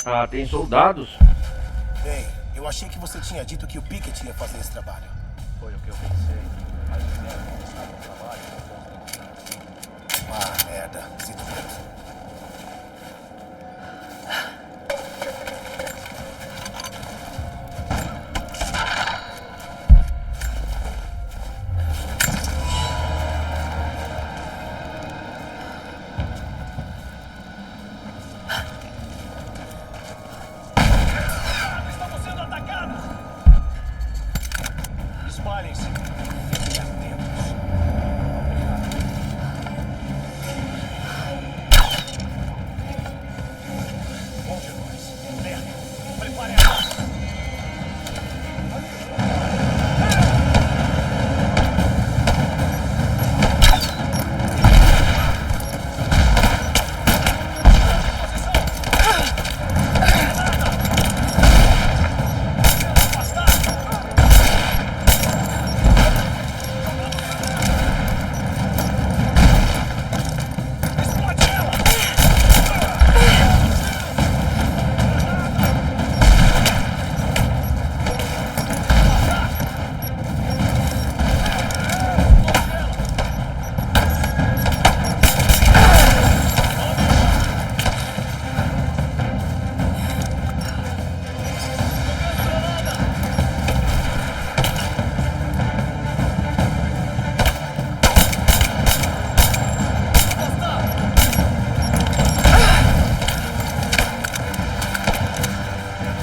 Ah, tem soldados? Bem, eu achei que você tinha dito que o Pickett ia fazer esse trabalho. Foi o que eu pensei, mas disseram que estava no trabalho por bons motivos. Ah, merda. Sinto muito. Estamos sendo atacados! Espalhem-se. Fiquem atentos. Bom de nós. Merda. Prepare a arma.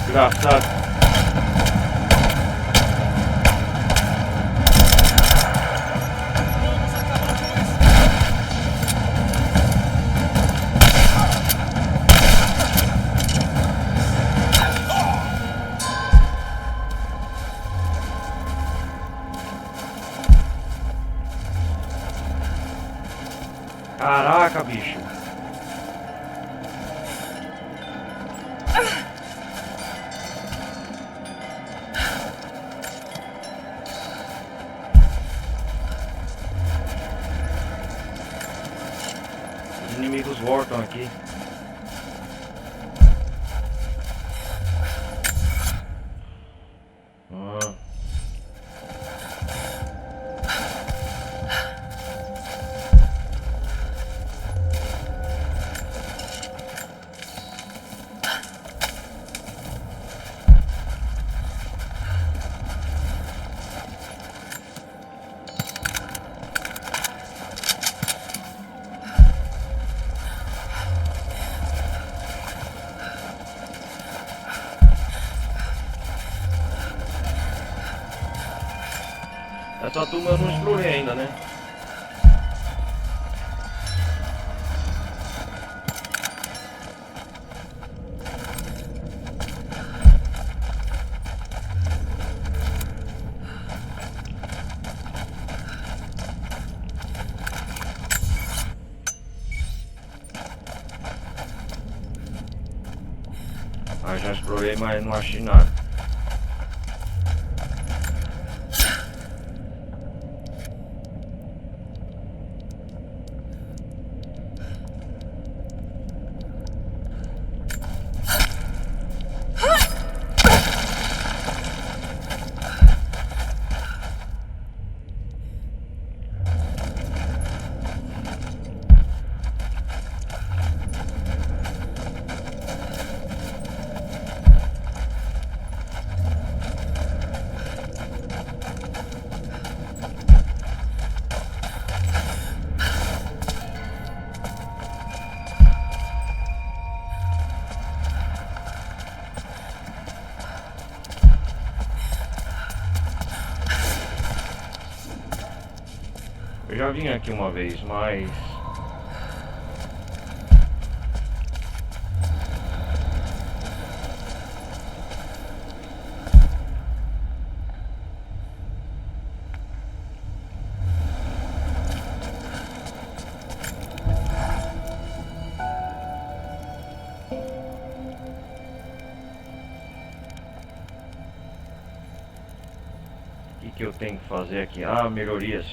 Engraçado. Caraca, bicho. Os inimigos voltam aqui. Ah. Essa turma eu não explorei ainda, né? Mas já explorei, mas não achei nada. Eu já vim aqui uma vez, mas... O que eu tenho que fazer aqui? Ah, melhorias.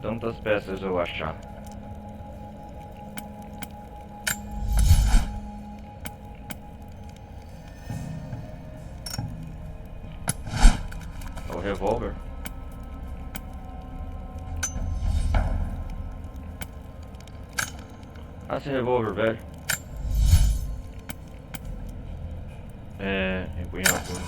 Tantas peças eu achar. É o revólver. Ah, esse revólver velho. É, empunhadura.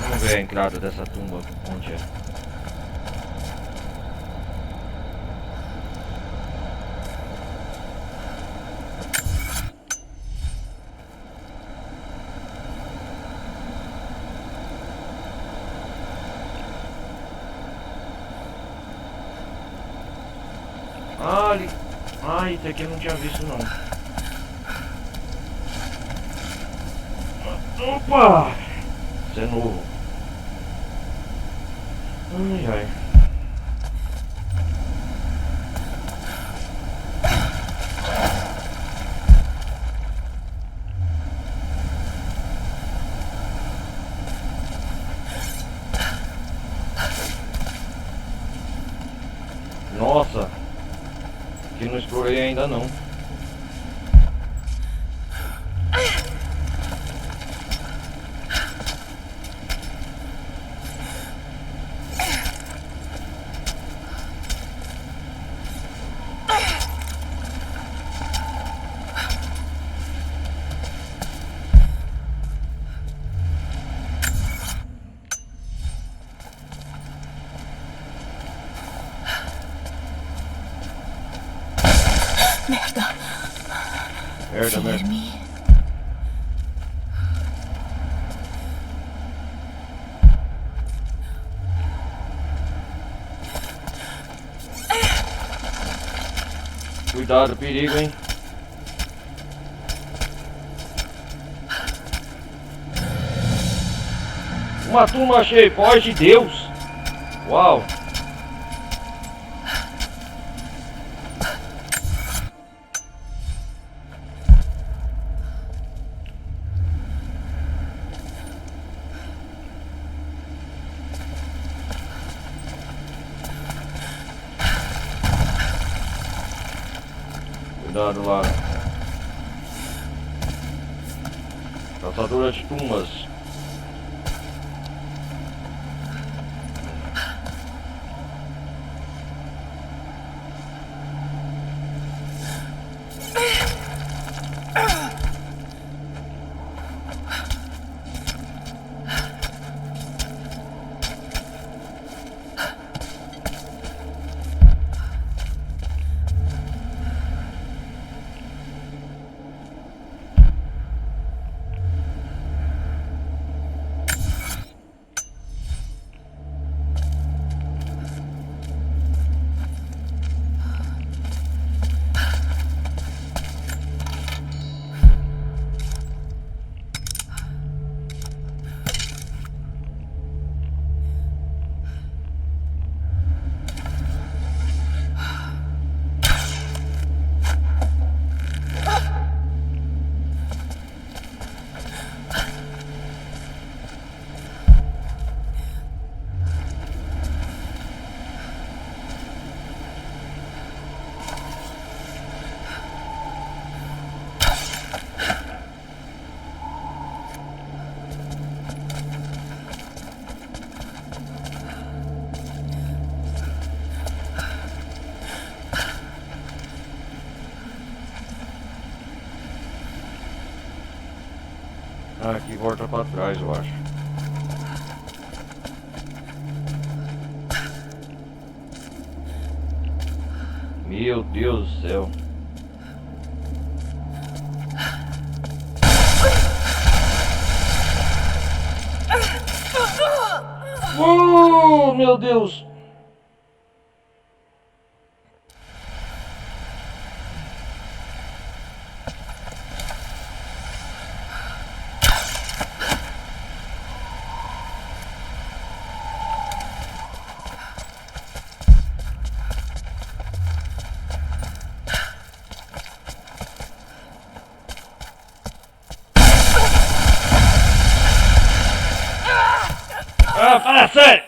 Vamos ver a entrada dessa tumba, onde é. Ah, ali. Ah, isso aqui eu não tinha visto não. Opa! Isso é novo. Ai, ai. Nossa! Que não explorei ainda não. Merda. Merda, merda. Firme. Cuidado, perigo, hein? Uma turma cheia, paz de Deus! Uau! Cuidado lá. Caçadora de tumbas. Ah, aqui volta pra trás, eu acho. Meu Deus do céu. Meu Deus. Ah, fala sério!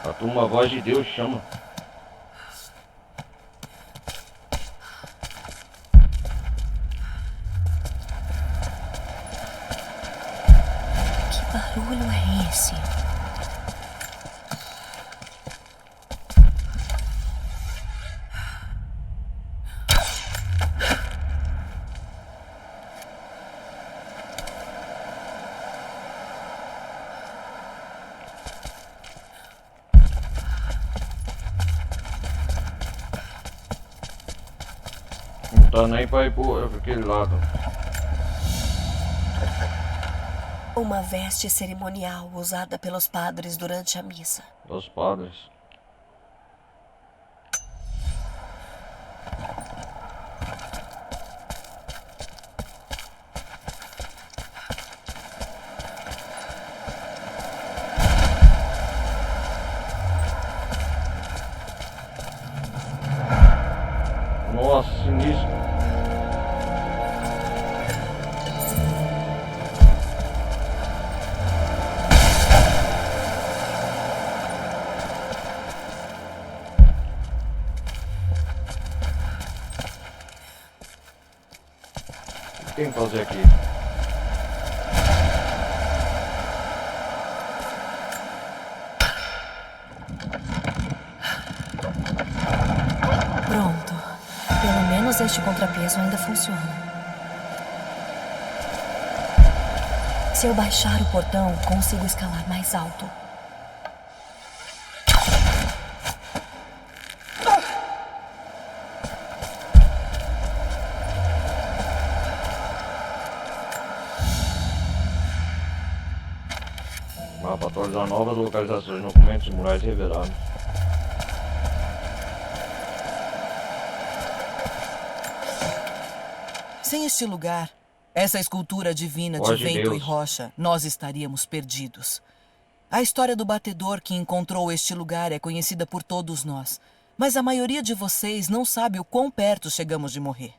A tua voz de Deus chama. Que barulho é esse? Não tá nem pra ir pra aquele lado. Uma veste cerimonial usada pelos padres durante a missa. Dos padres. Nossa, sinistro. O que tem que fazer aqui? Pronto. Pelo menos este contrapeso ainda funciona. Se eu baixar o portão, consigo escalar mais alto. Mapa atualizar novas localizações de documentos murais revelados. Sem este lugar, essa escultura divina de Voz de vento e Deus. rocha, nós estaríamos perdidos. A história do batedor que encontrou este lugar é conhecida por todos nós, mas a maioria de vocês não sabe o quão perto chegamos de morrer.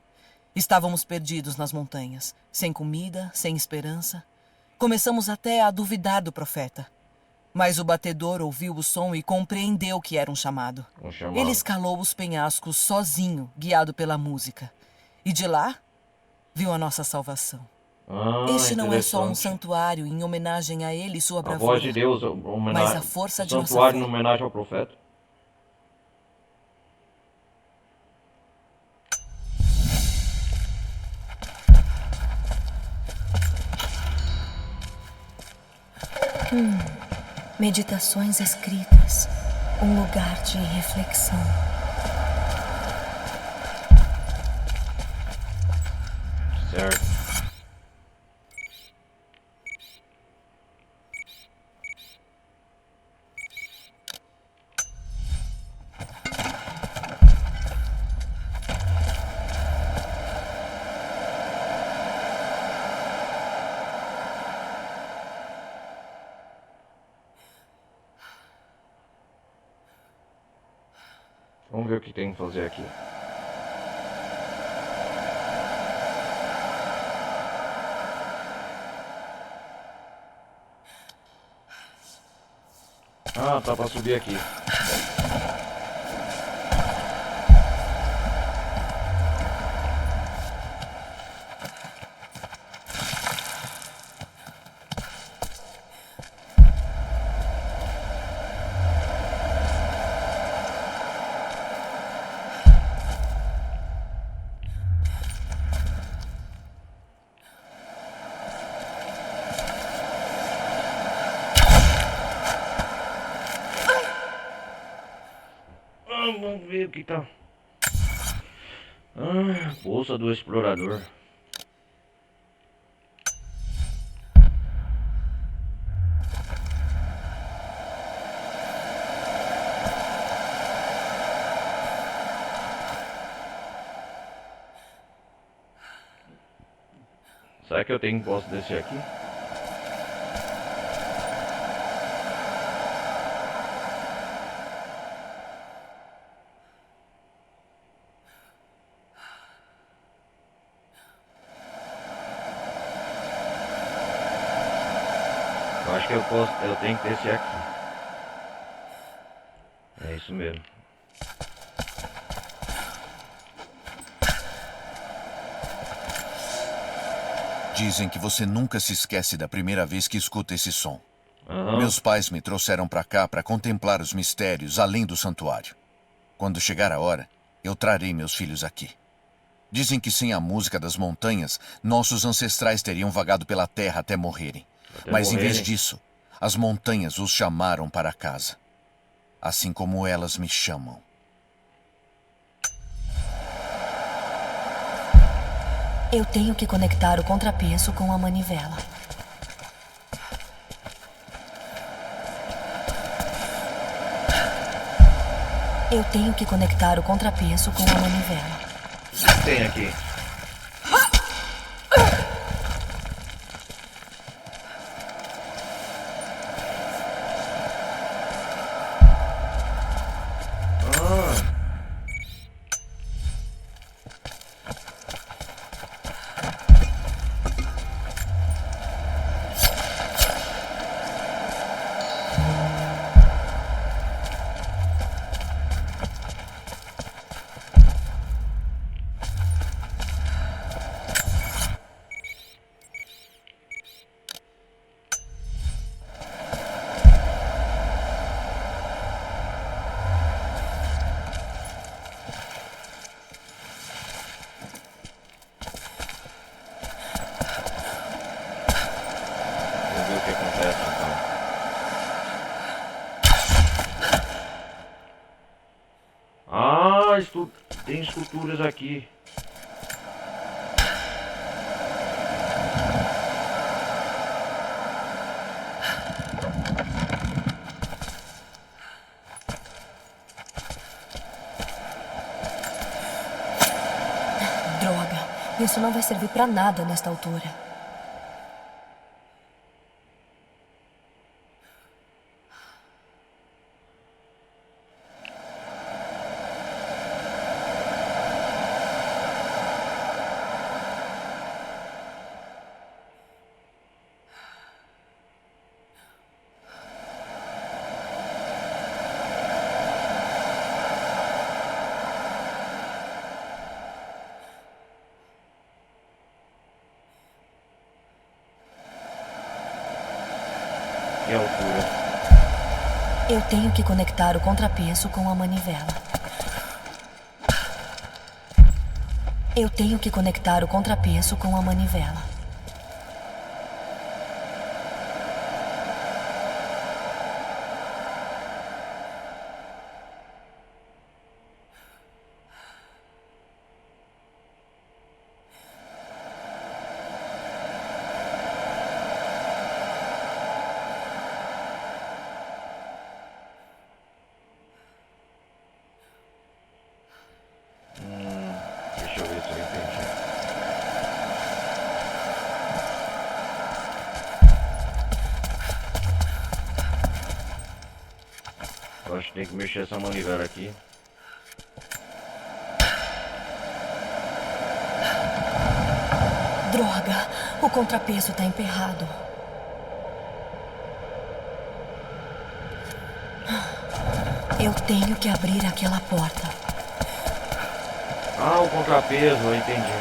Estávamos perdidos nas montanhas, sem comida, sem esperança. Começamos até a duvidar do profeta. Mas o batedor ouviu o som e compreendeu que era um chamado. Um chamado. Ele escalou os penhascos sozinho, guiado pela música. E de lá, viu a nossa salvação. Ah, Este não é só um interessante. santuário em homenagem a ele e sua A bravura. voz de Deus, homenagem. Mas a força de nossa santuário fé. em homenagem ao profeta. Meditações escritas. Um lugar de reflexão. Certo. Vamos ver o que tem que fazer aqui. Ah, tá pra subir aqui. Vamos ver o que tá. Bolsa do explorador. Será que eu posso descer aqui? Eu acho que eu tenho que descer aqui. É isso mesmo. Dizem que você nunca se esquece da primeira vez que escuta esse som. Aham. Meus pais me trouxeram para cá para contemplar os mistérios além do santuário. Quando chegar a hora, eu trarei meus filhos aqui. Dizem que sem a música das montanhas, nossos ancestrais teriam vagado pela terra até morrerem. Mas em vez disso, as montanhas os chamaram para casa. Assim como elas me chamam. Eu tenho que conectar o contrapeso com a manivela. Eu tenho que conectar o contrapeso com a manivela. O que tem aqui? Vamos ver o que acontece então. Ah, tem esculturas aqui. Droga, isso não vai servir pra nada nesta altura. Que altura? Eu tenho que conectar o contrapeso com a manivela. Eu tenho que conectar o contrapeso com a manivela. Deixa eu ver se eu entendi. Eu acho que tem que mexer essa manivela aqui. Droga, o contrapeso tá emperrado. Eu tenho que abrir aquela porta. Ah, o contrapeso, eu entendi.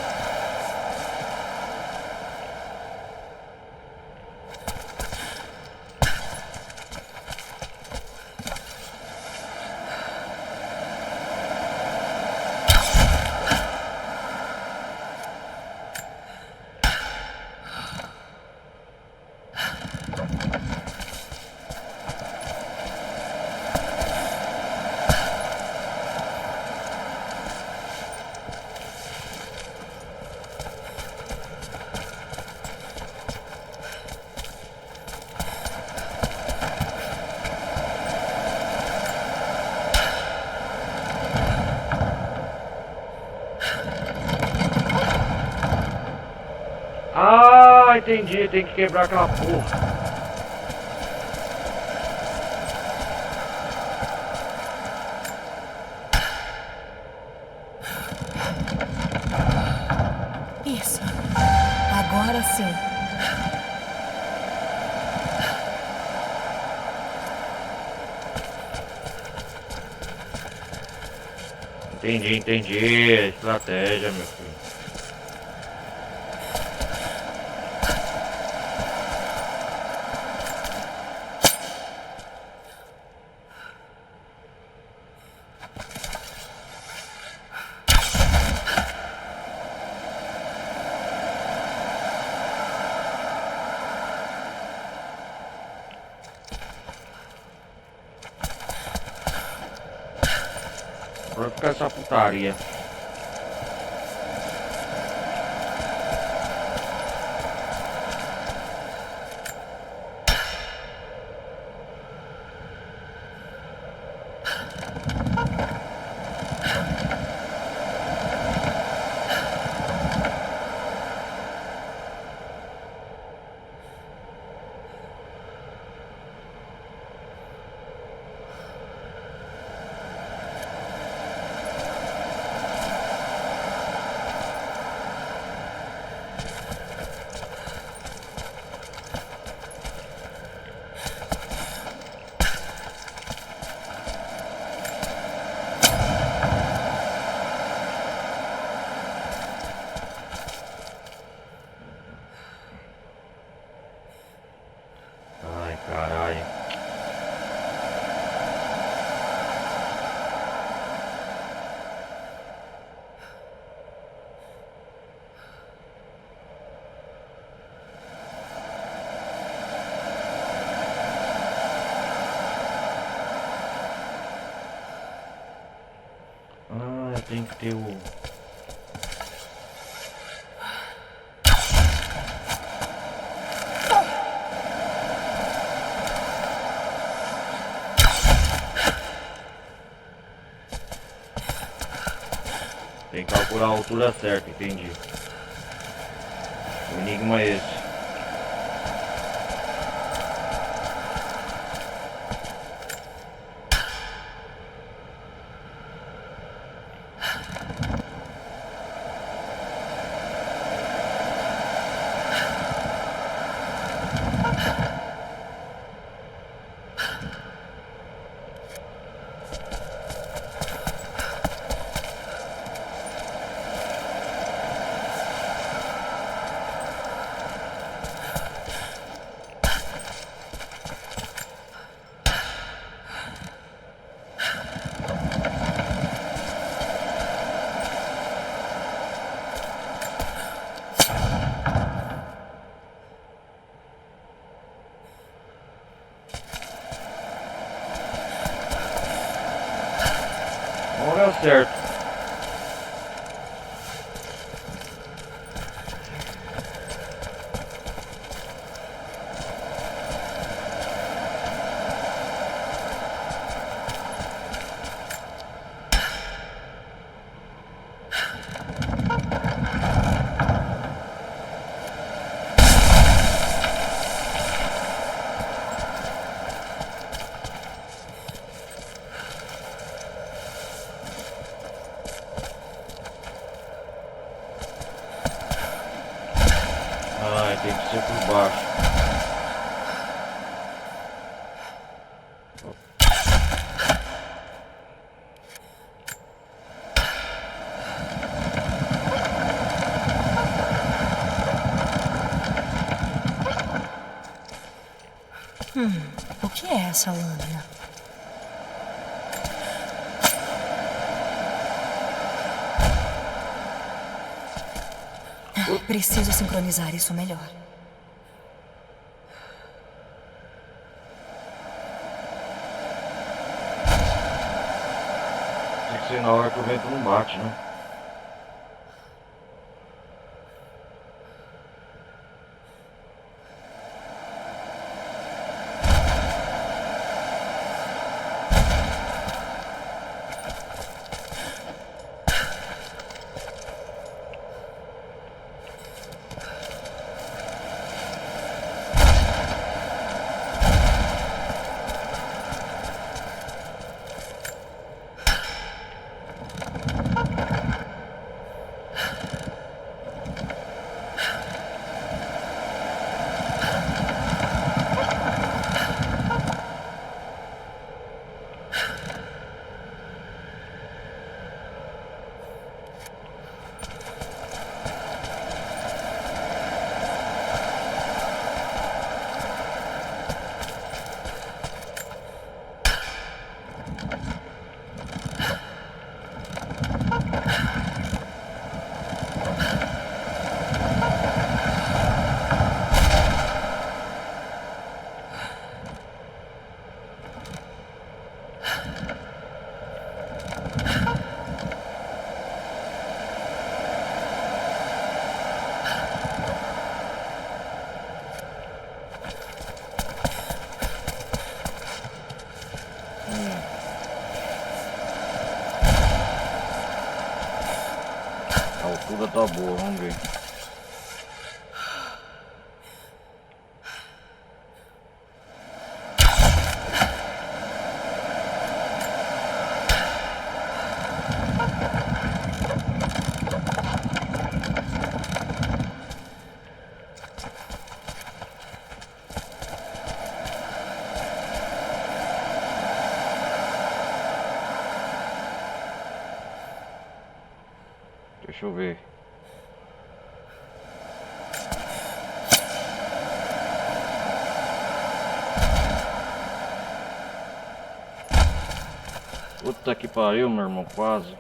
Ah, entendi, tem que quebrar aquela porra. Isso. Agora sim. Entendi. Estratégia, meu filho. Pra ficar essa putaria. Ai, caralho. Ah, eu tenho que ter o... Tem que calcular a altura certa, entendi. O enigma é esse. Não deu certo. Ai, tem que ser por baixo. O que é essa lâmina? Preciso sincronizar isso melhor. Tem que ser na hora que o vento não bate, né? A altura tá boa, vamos ver. Deixa eu ver. Puta que pariu, meu irmão, quase.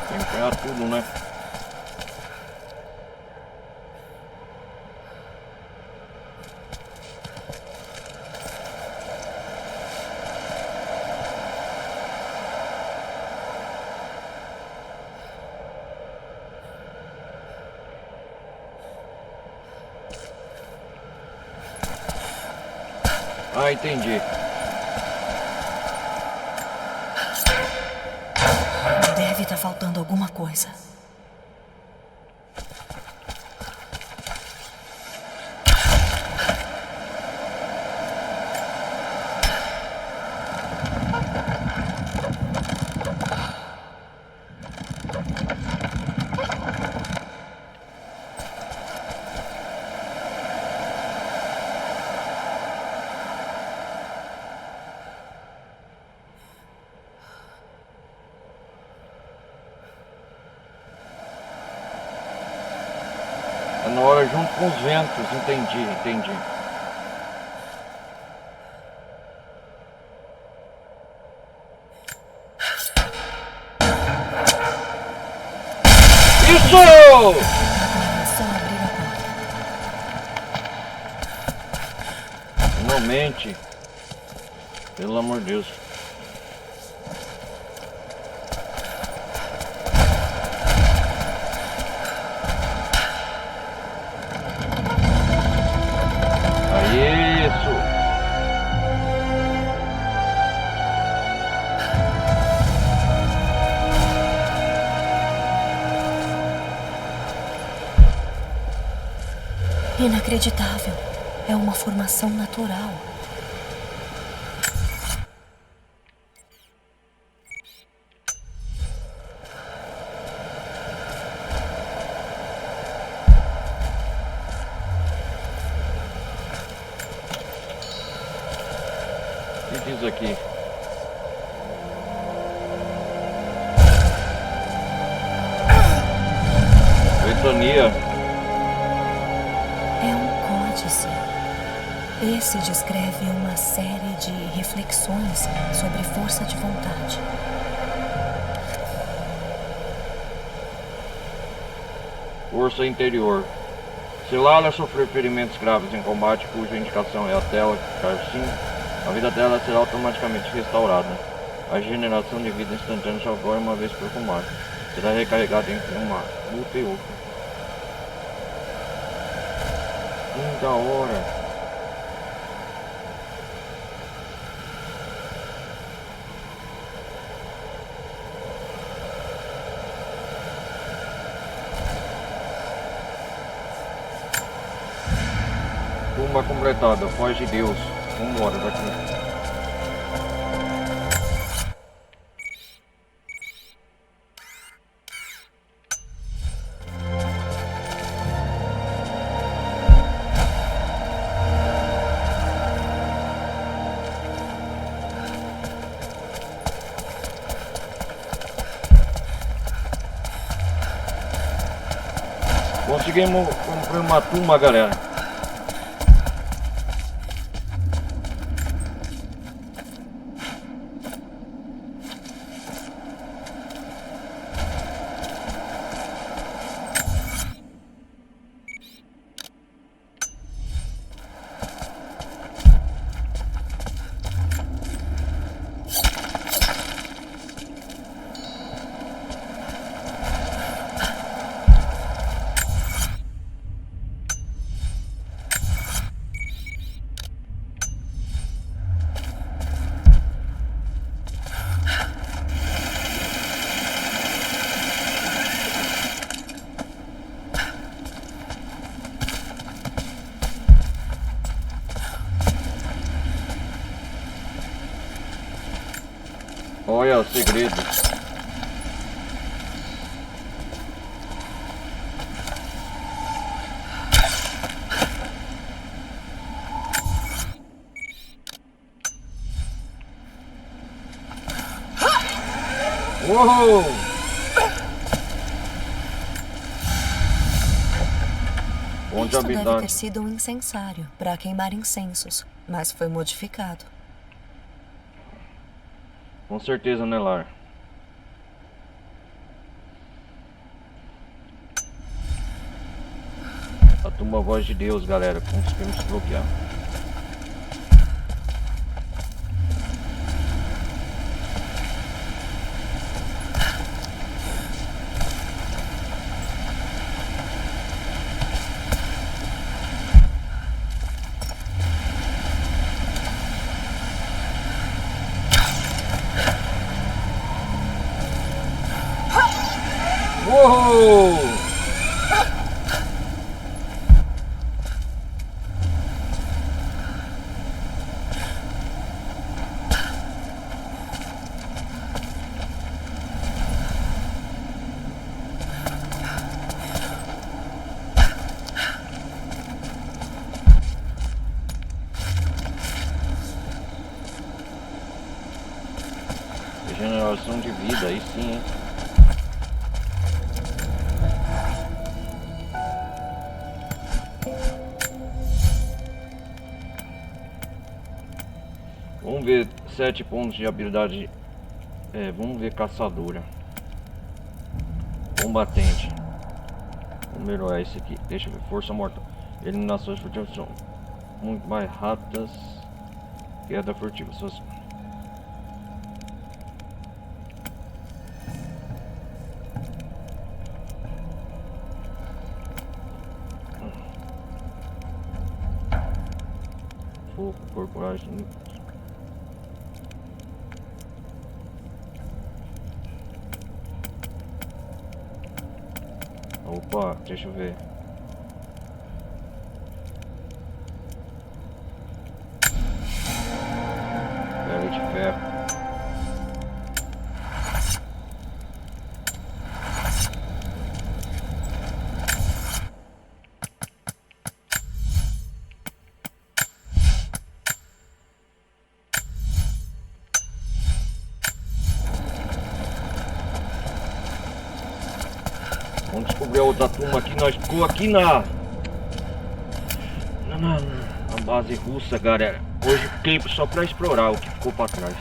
Tem que pegar tudo, né? Ah, entendi. Deve estar faltando alguma coisa. É na hora junto com os ventos, entendi. Isso! Agora é só abrir a porta. Finalmente. Pelo amor de Deus. Isso. Inacreditável. É uma formação natural. O que diz aqui? Betania. É um códice. Esse descreve uma série de reflexões sobre força de vontade. Força interior. Se Lara sofrer ferimentos graves em combate, cuja indicação é a tela Carsim, a vida dela será automaticamente restaurada. A regeneração de vida instantânea só ocorre uma vez por combate. Será recarregada entre uma luta e outra. Da hora. Tumba completada, voz de Deus. Vambora daqui. Conseguimos comprar uma tumba, galera. Olha o segredo. Uou! Onde Isto deve habitar? ter sido um incensário para queimar incensos, mas foi modificado. Com certeza, né, Lar? A tumba voz de Deus, galera. Conseguimos bloquear. Uou! Regeneração de vida, aí sim, hein? ver 7 pontos de habilidade. Vamos ver caçadora. Combatente. Vamos melhorar esse aqui. Deixa eu ver. Força mortal. Eliminações furtivas são muito mais rápidas. Queda furtiva. Fogo corporais. Opa, deixa eu ver. Pele de ferro. Vamos descobrir a outra tumba aqui. Nós ficou aqui na base russa, galera. Hoje fiquei só pra explorar o que ficou pra trás.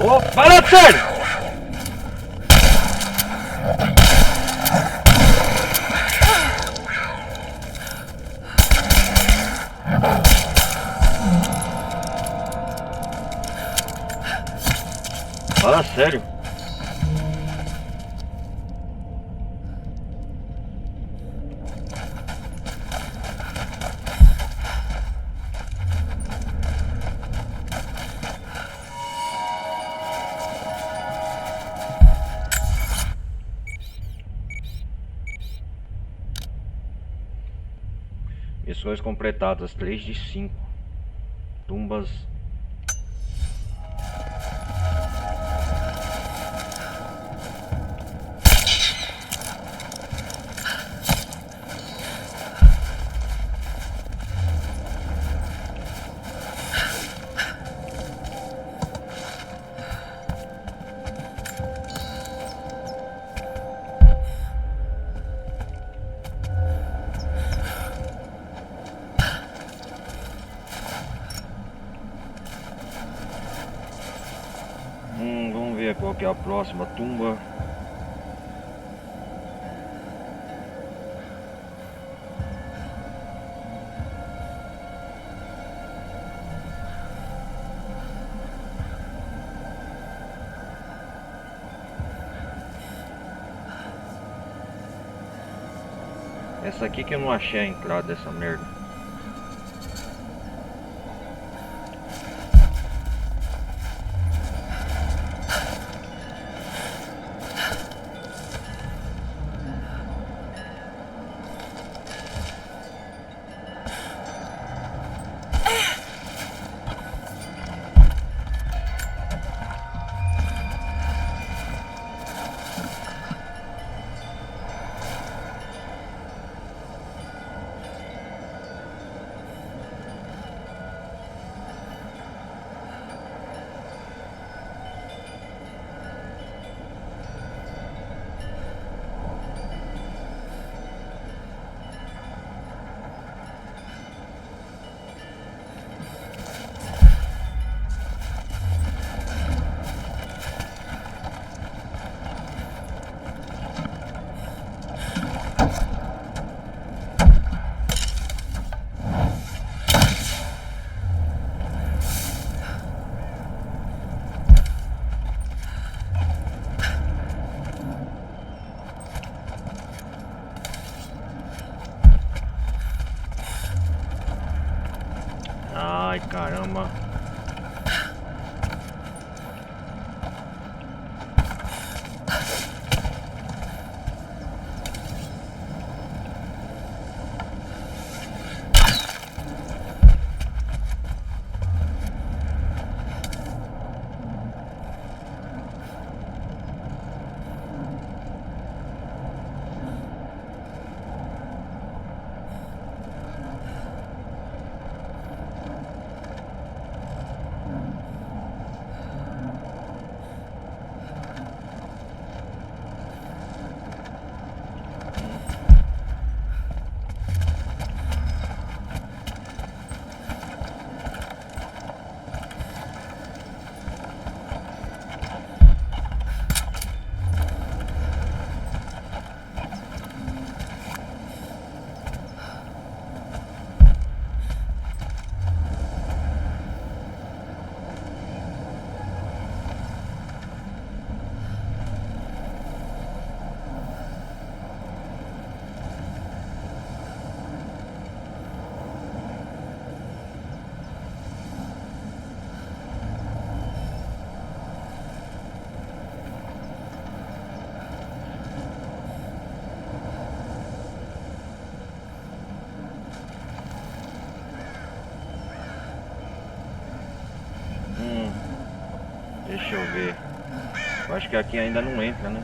Ô, fala sério! Fala sério! Missões completadas 3 de 5. Tumbas. Vamos ver qual que é a próxima tumba. Essa aqui que eu não achei a entrada dessa merda. Deixa eu ver. Eu acho que aqui ainda não entra, né?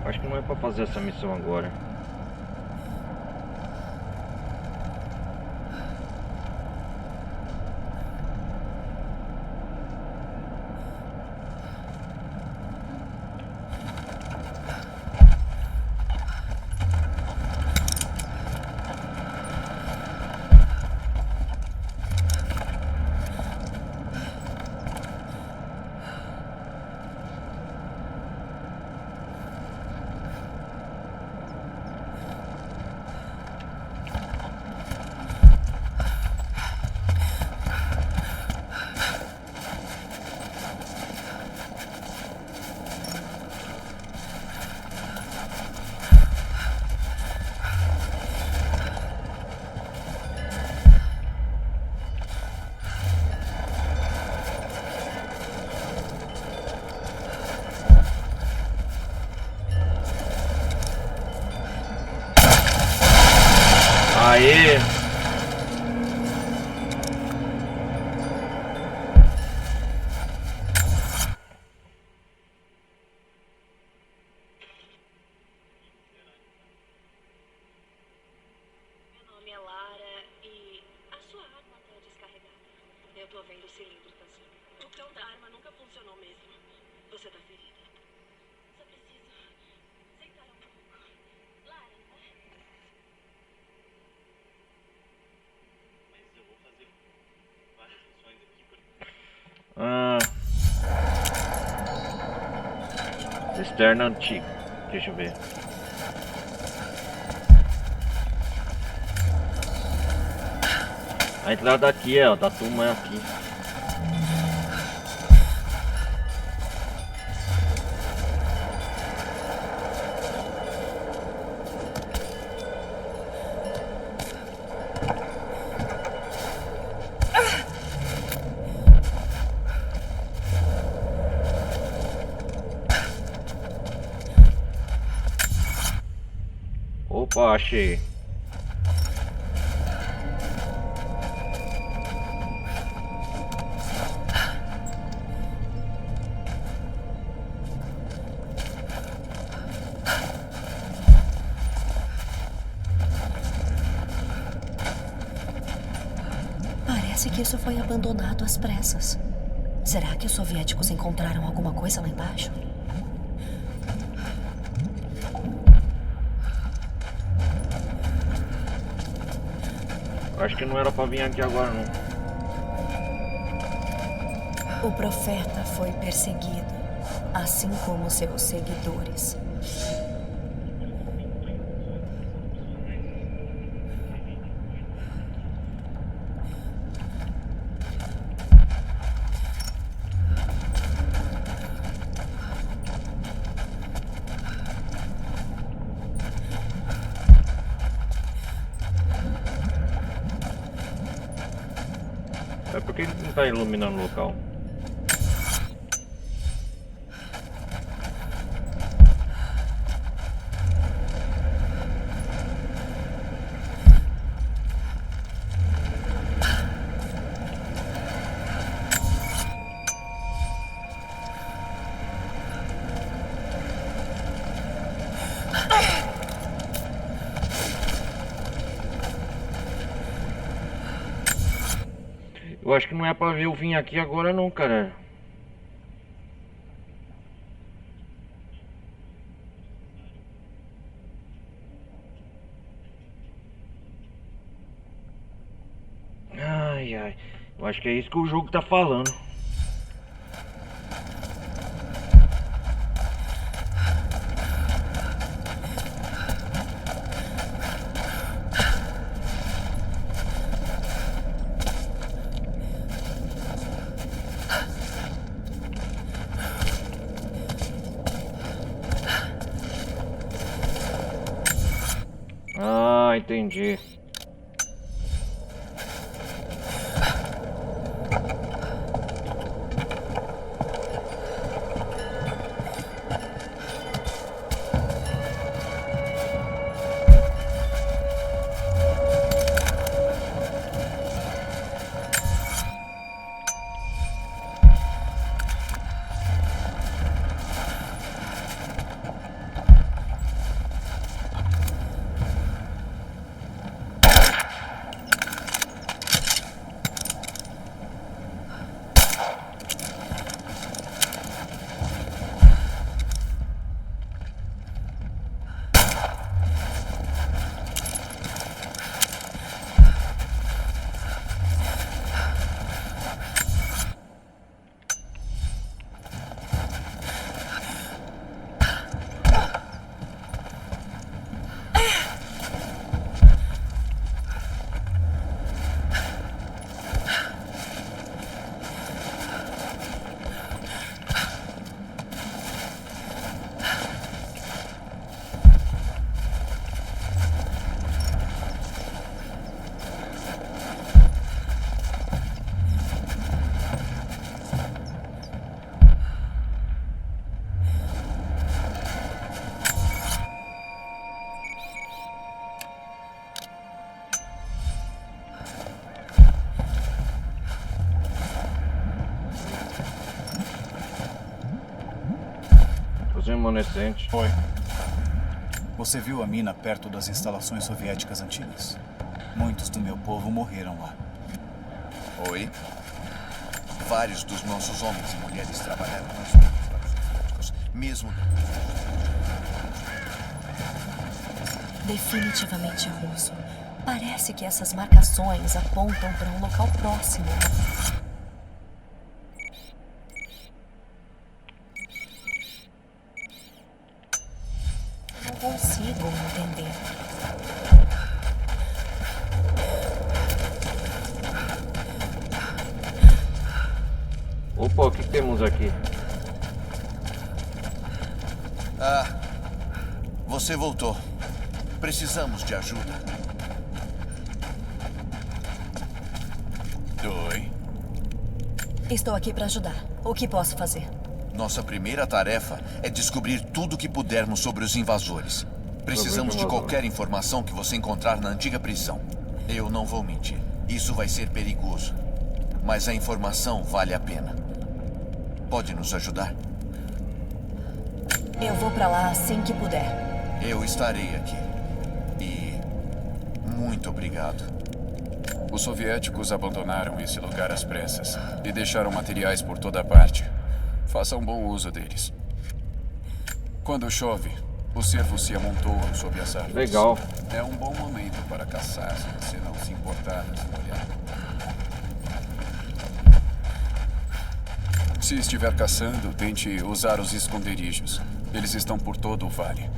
Acho que não é pra fazer essa missão agora. Aê! Meu nome é Lara e a sua arma tá descarregada. Eu tô vendo o cilindro tá assim. O cão da arma nunca funcionou mesmo. Você tá ferida. Só preciso sentar um pouco. Lara, Mas eu vou fazer várias missões aqui por Cisterna antiga. Deixa eu ver. A entrada aqui é, ó, da turma é aqui. Opa, achei. parece que isso foi abandonado às pressas. Será que os soviéticos encontraram alguma coisa lá embaixo? Acho que não era pra vir aqui agora, não. O profeta foi perseguido, assim como seus seguidores. É porque ele não tá iluminando o local. Eu acho que não é pra eu vir aqui agora não, cara. Ai, ai. Eu acho que é isso que o jogo tá falando. Ah, entendi. Os remanescentes. Foi. Você viu a mina perto das instalações soviéticas antigas? Muitos do meu povo morreram lá. Oi? Vários dos nossos homens e mulheres trabalharam nas soviéticos, mesmo... Definitivamente russo. Parece que essas marcações apontam para um local próximo. Não consigo entender. Opa, o que temos aqui? Ah, você voltou. Precisamos de ajuda. Oi. Estou aqui para ajudar. O que posso fazer? Nossa primeira tarefa é descobrir tudo o que pudermos sobre os invasores. Precisamos de qualquer informação que você encontrar na antiga prisão. Eu não vou mentir. Isso vai ser perigoso. Mas a informação vale a pena. Pode nos ajudar? Eu vou para lá assim que puder. Eu estarei aqui. E... muito obrigado. Os soviéticos abandonaram esse lugar às pressas e deixaram materiais por toda parte. Faça um bom uso deles. Quando chove, os cervos se amontoam sob as árvores. Legal. É um bom momento para caçar, se você não se importar de olhar. Se estiver caçando, tente usar os esconderijos. Eles estão por todo o vale.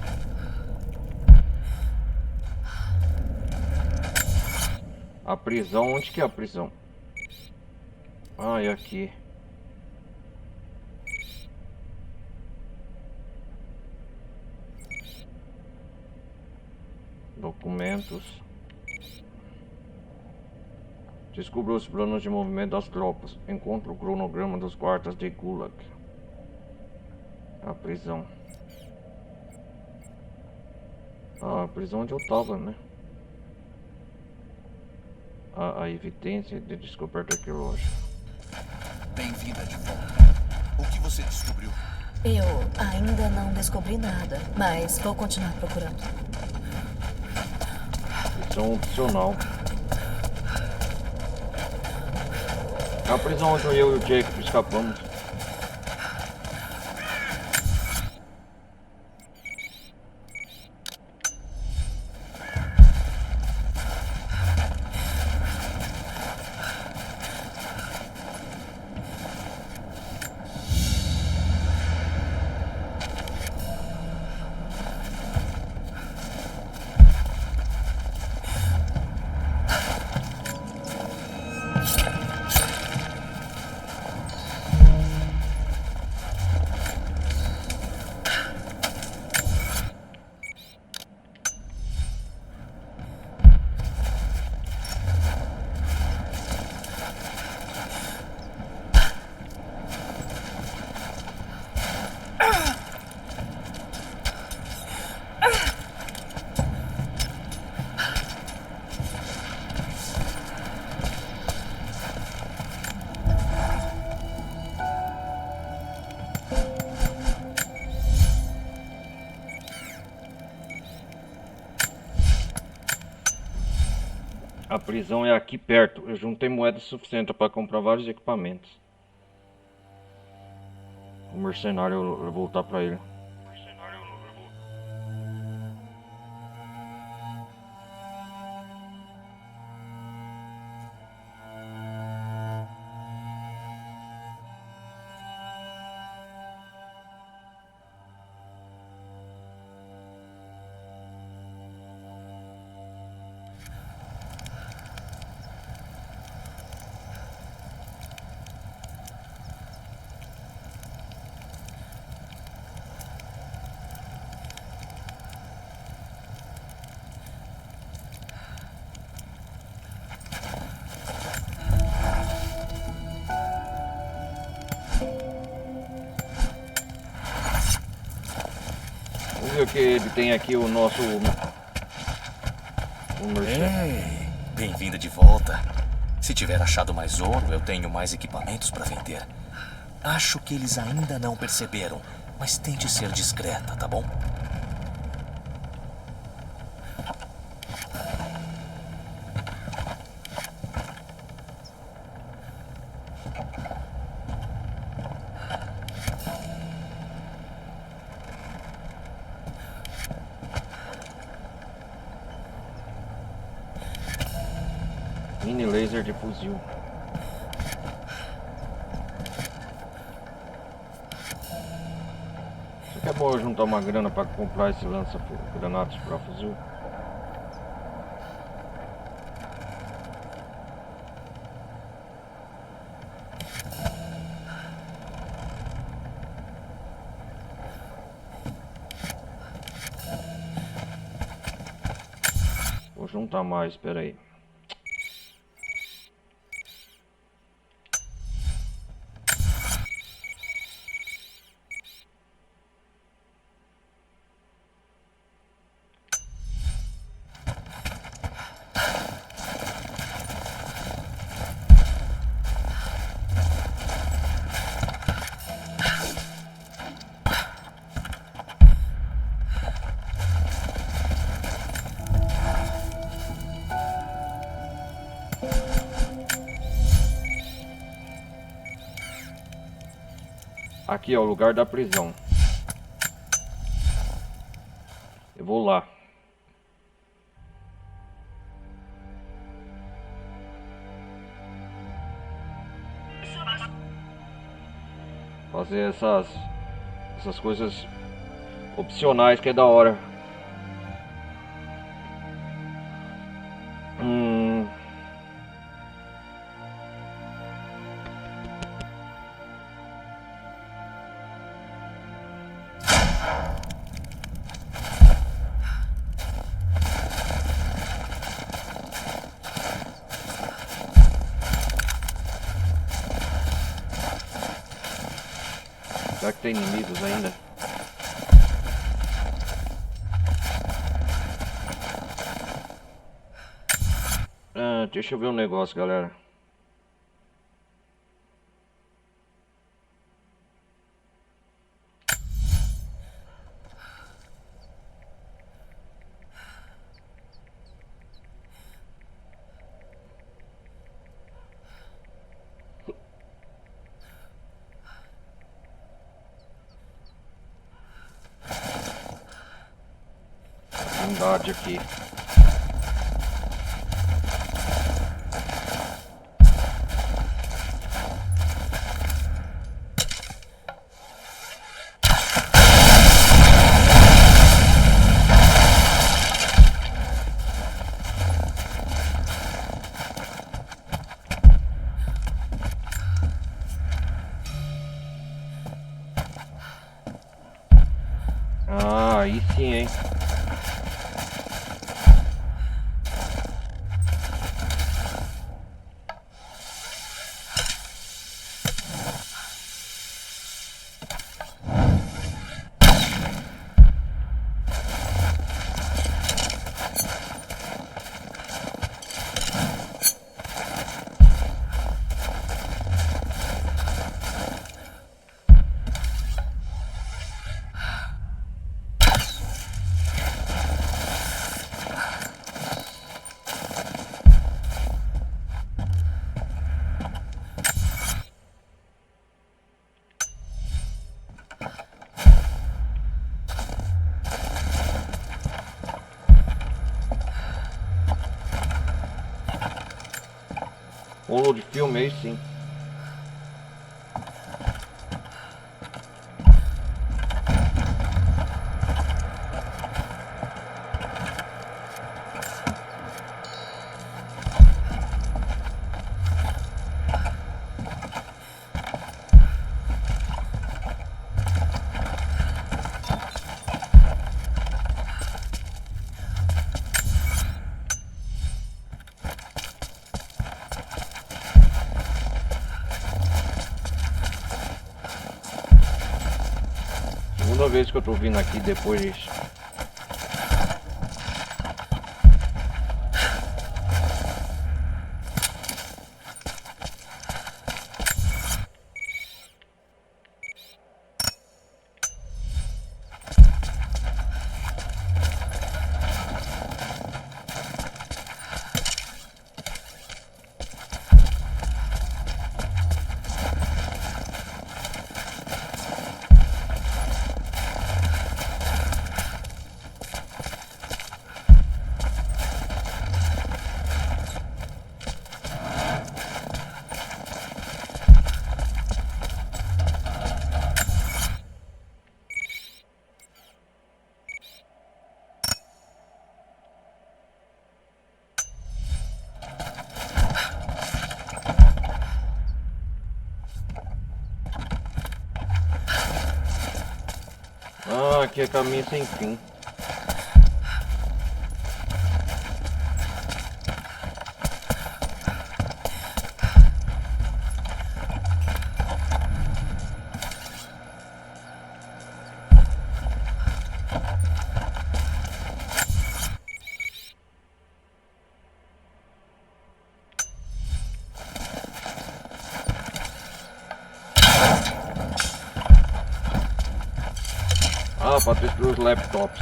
A prisão, onde que é a prisão? Ah, é aqui. Documentos. Descubra os planos de movimento das tropas. Encontre o cronograma dos guardas de Gulag. A prisão. Ah, a prisão onde eu tava, né? A evidência de descoberta arqueológica. Bem-vinda de volta. O que você descobriu? Eu ainda não descobri nada, mas vou continuar procurando. Missão opcional. É a prisão onde eu e o Jacob escapamos. A prisão é aqui perto. Eu juntei moeda suficiente para comprar vários equipamentos. O mercenário, eu vou voltar para ele. Vamos ver o que ele tem aqui, o nosso... Ei, bem-vinda de volta. Se tiver achado mais ouro, eu tenho mais equipamentos para vender. Acho que eles ainda não perceberam, mas tente ser discreta, tá bom? Mini laser de fuzil. Só que é bom eu juntar uma grana para comprar esse lança-granadas para fuzil. Vou juntar mais, espera aí. Aqui é o lugar da prisão. Eu vou lá. Fazer essas coisas opcionais que é da hora. Será que tem inimigos ainda? Deixa eu ver um negócio, galera. profundidade aqui. Ah, aí sim, hein? Rolo de filme aí sim. Segunda vez que eu tô vindo aqui depois disso. Ah, aqui é caminho sem fim. Ah, para destruir os laptops.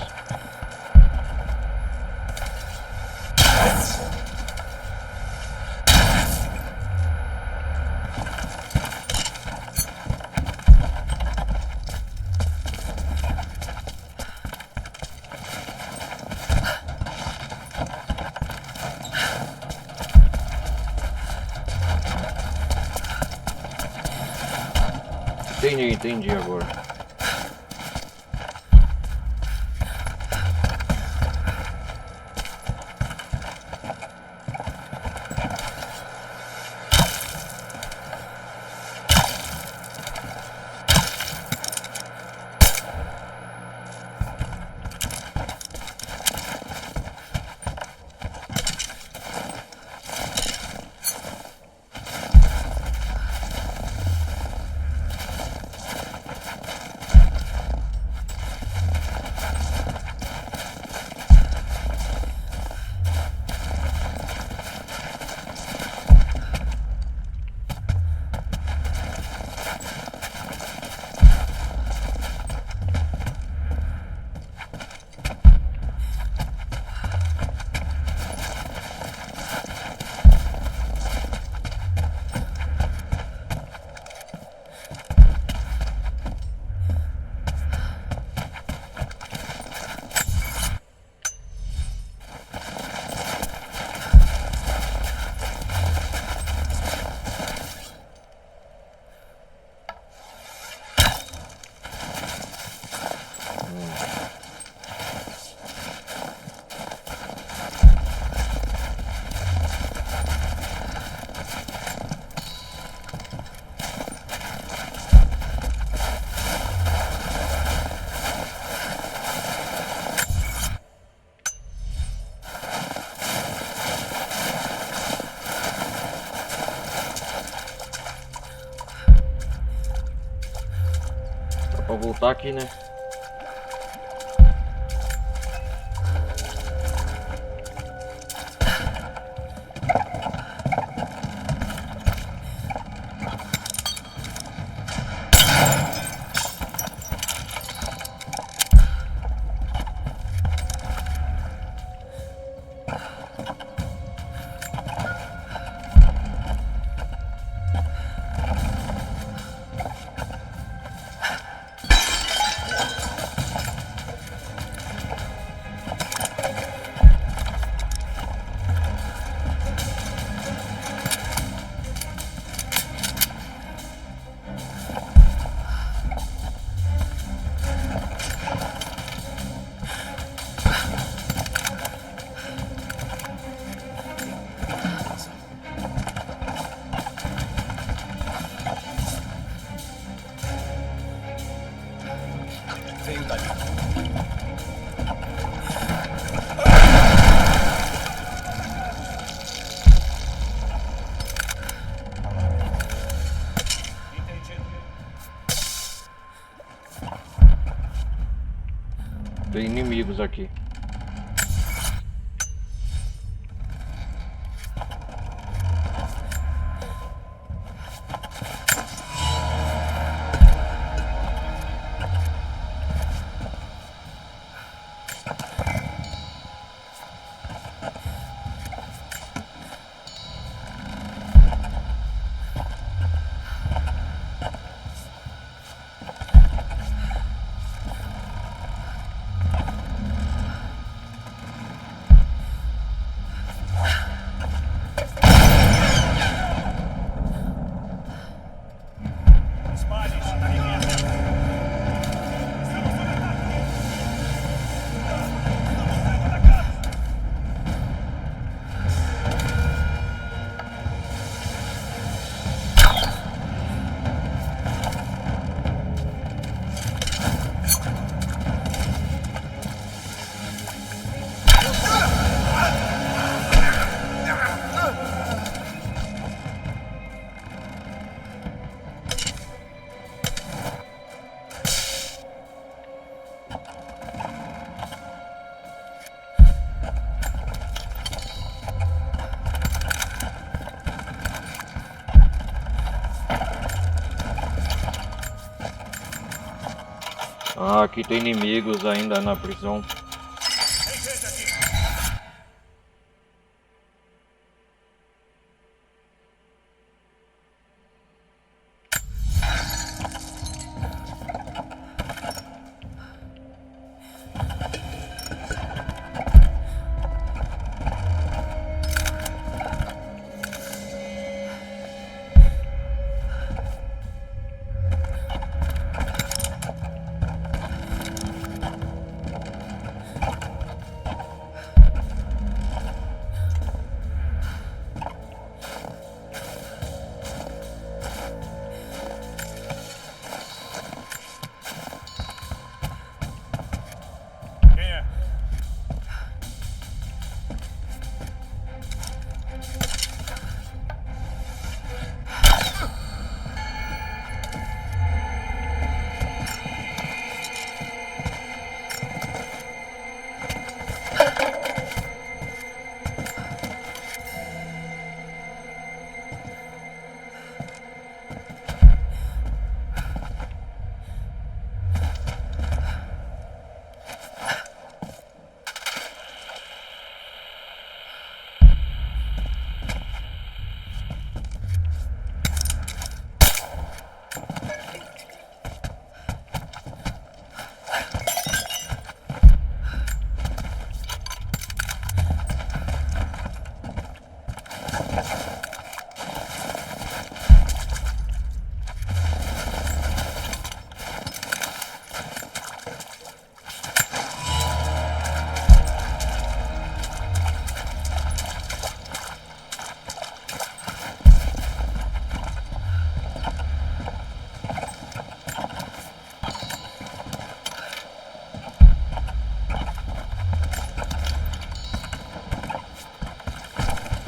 Entendi agora. Pra voltar aqui, né? Veio dali. Tem inimigos aqui. Ah, aqui tem inimigos ainda na prisão.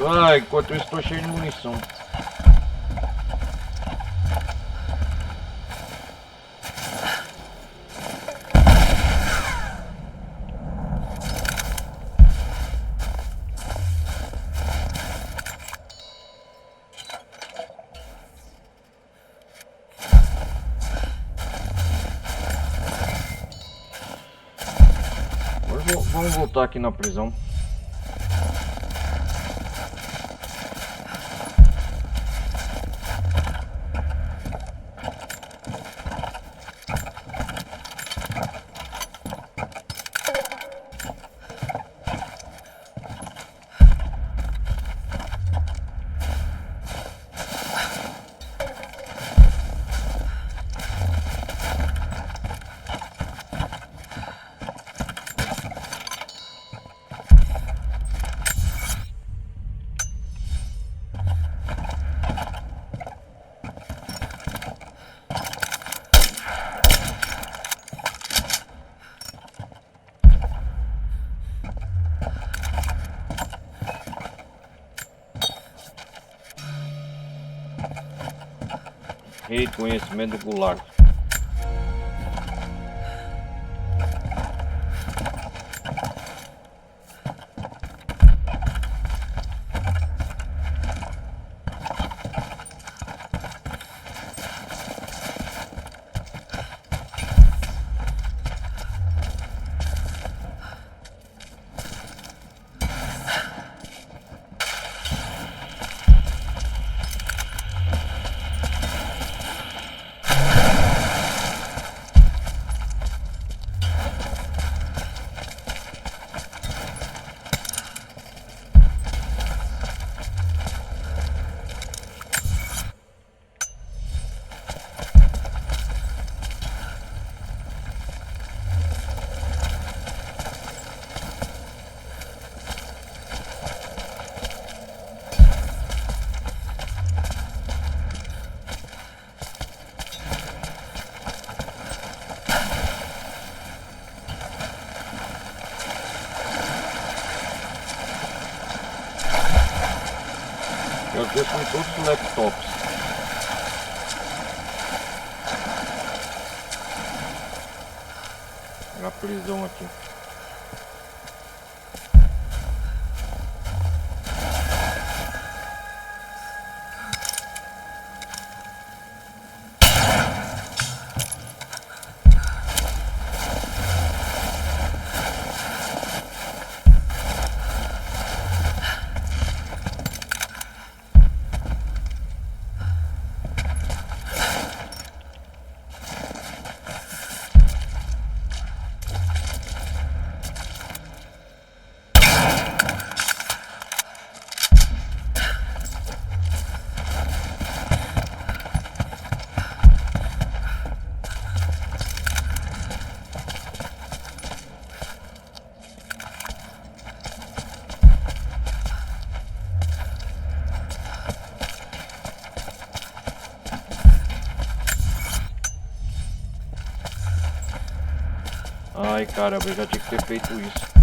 Ah, enquanto isso estou cheio de munição. Vamos voltar aqui na prisão. Reconhecimento do Gulag. Eu deixo em todos os laptops. Na prisão aqui. Ai caramba, eu já tinha que ter feito isso.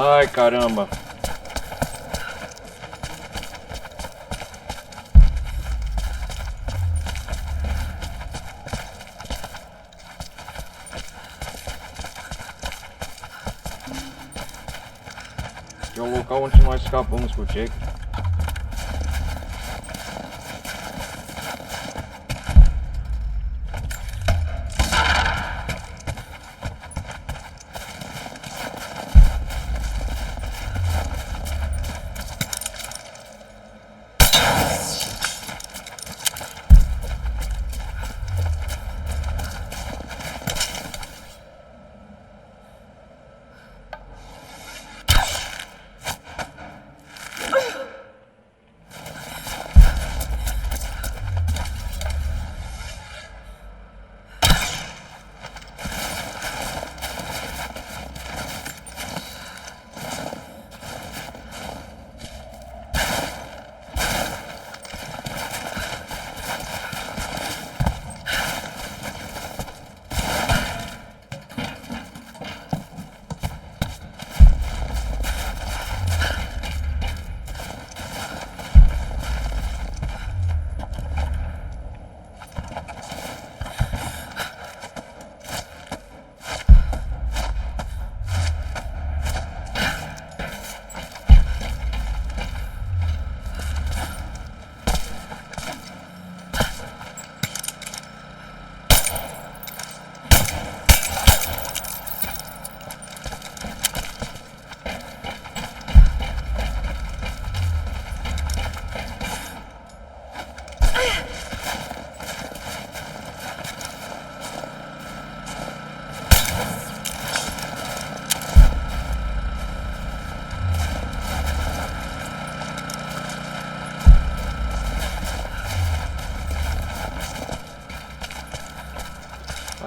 Ai caramba. Aqui é o local onde nós escapamos com o Jake.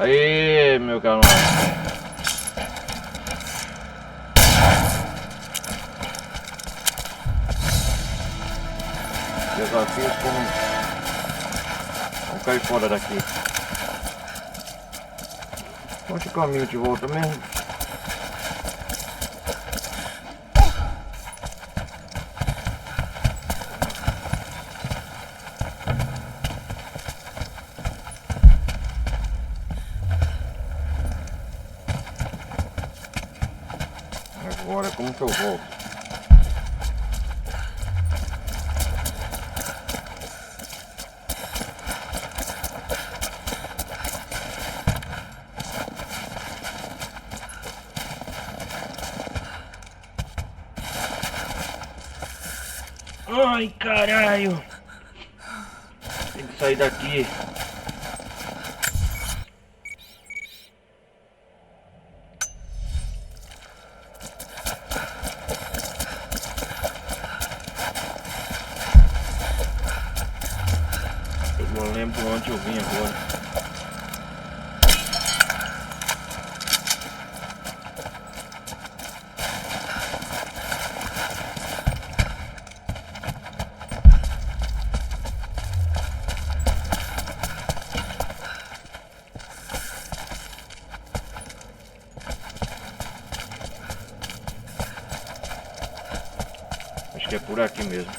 Aí, meu camarada. Desafios como... Vamos cair fora daqui. Onde o caminho de volta mesmo? Agora como que eu volto? Ai, caralho! Tem que sair daqui. Eu não lembro onde eu vim agora. Acho que é por aqui mesmo.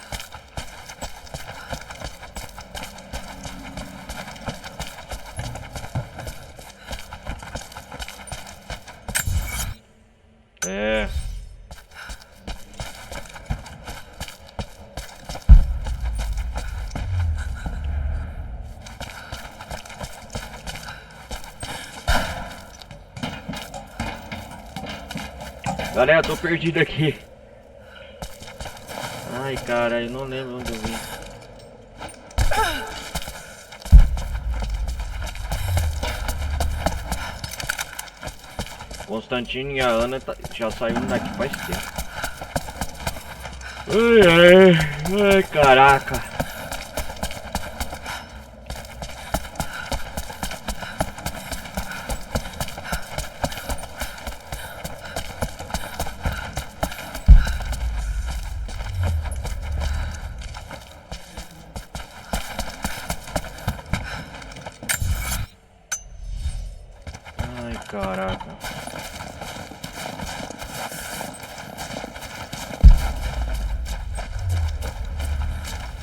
É. Galera, tô perdido aqui. Ai, cara, eu não lembro onde eu vim. Constantino e a Ana já saíram daqui faz tempo. Ai, caraca. Ai, caraca.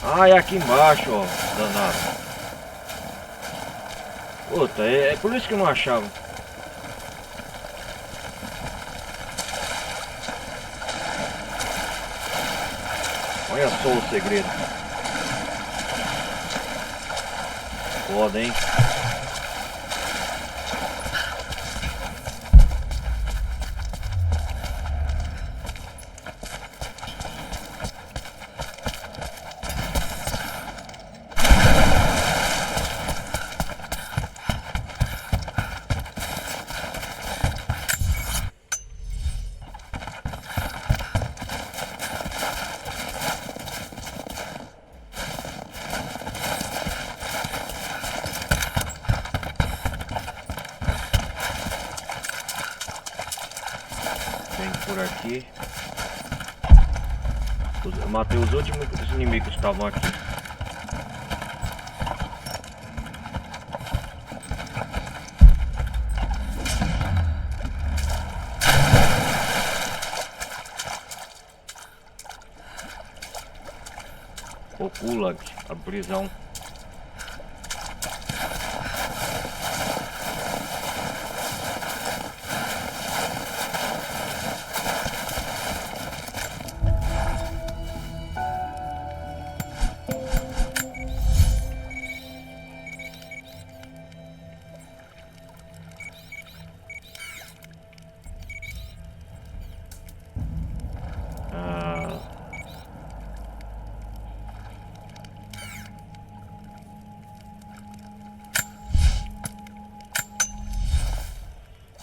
Ai, aqui embaixo, ó, danado. Puta, é por isso que eu não achava. Olha só o segredo. Foda, hein? Vem por aqui. Eu matei os últimos inimigos que estavam aqui. O Gulag, a prisão.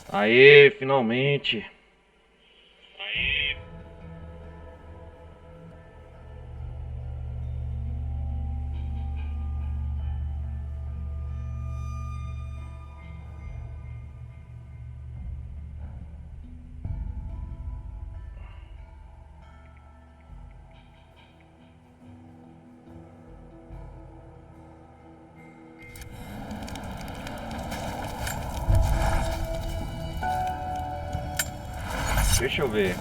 Aê, finalmente. Deixa eu ver.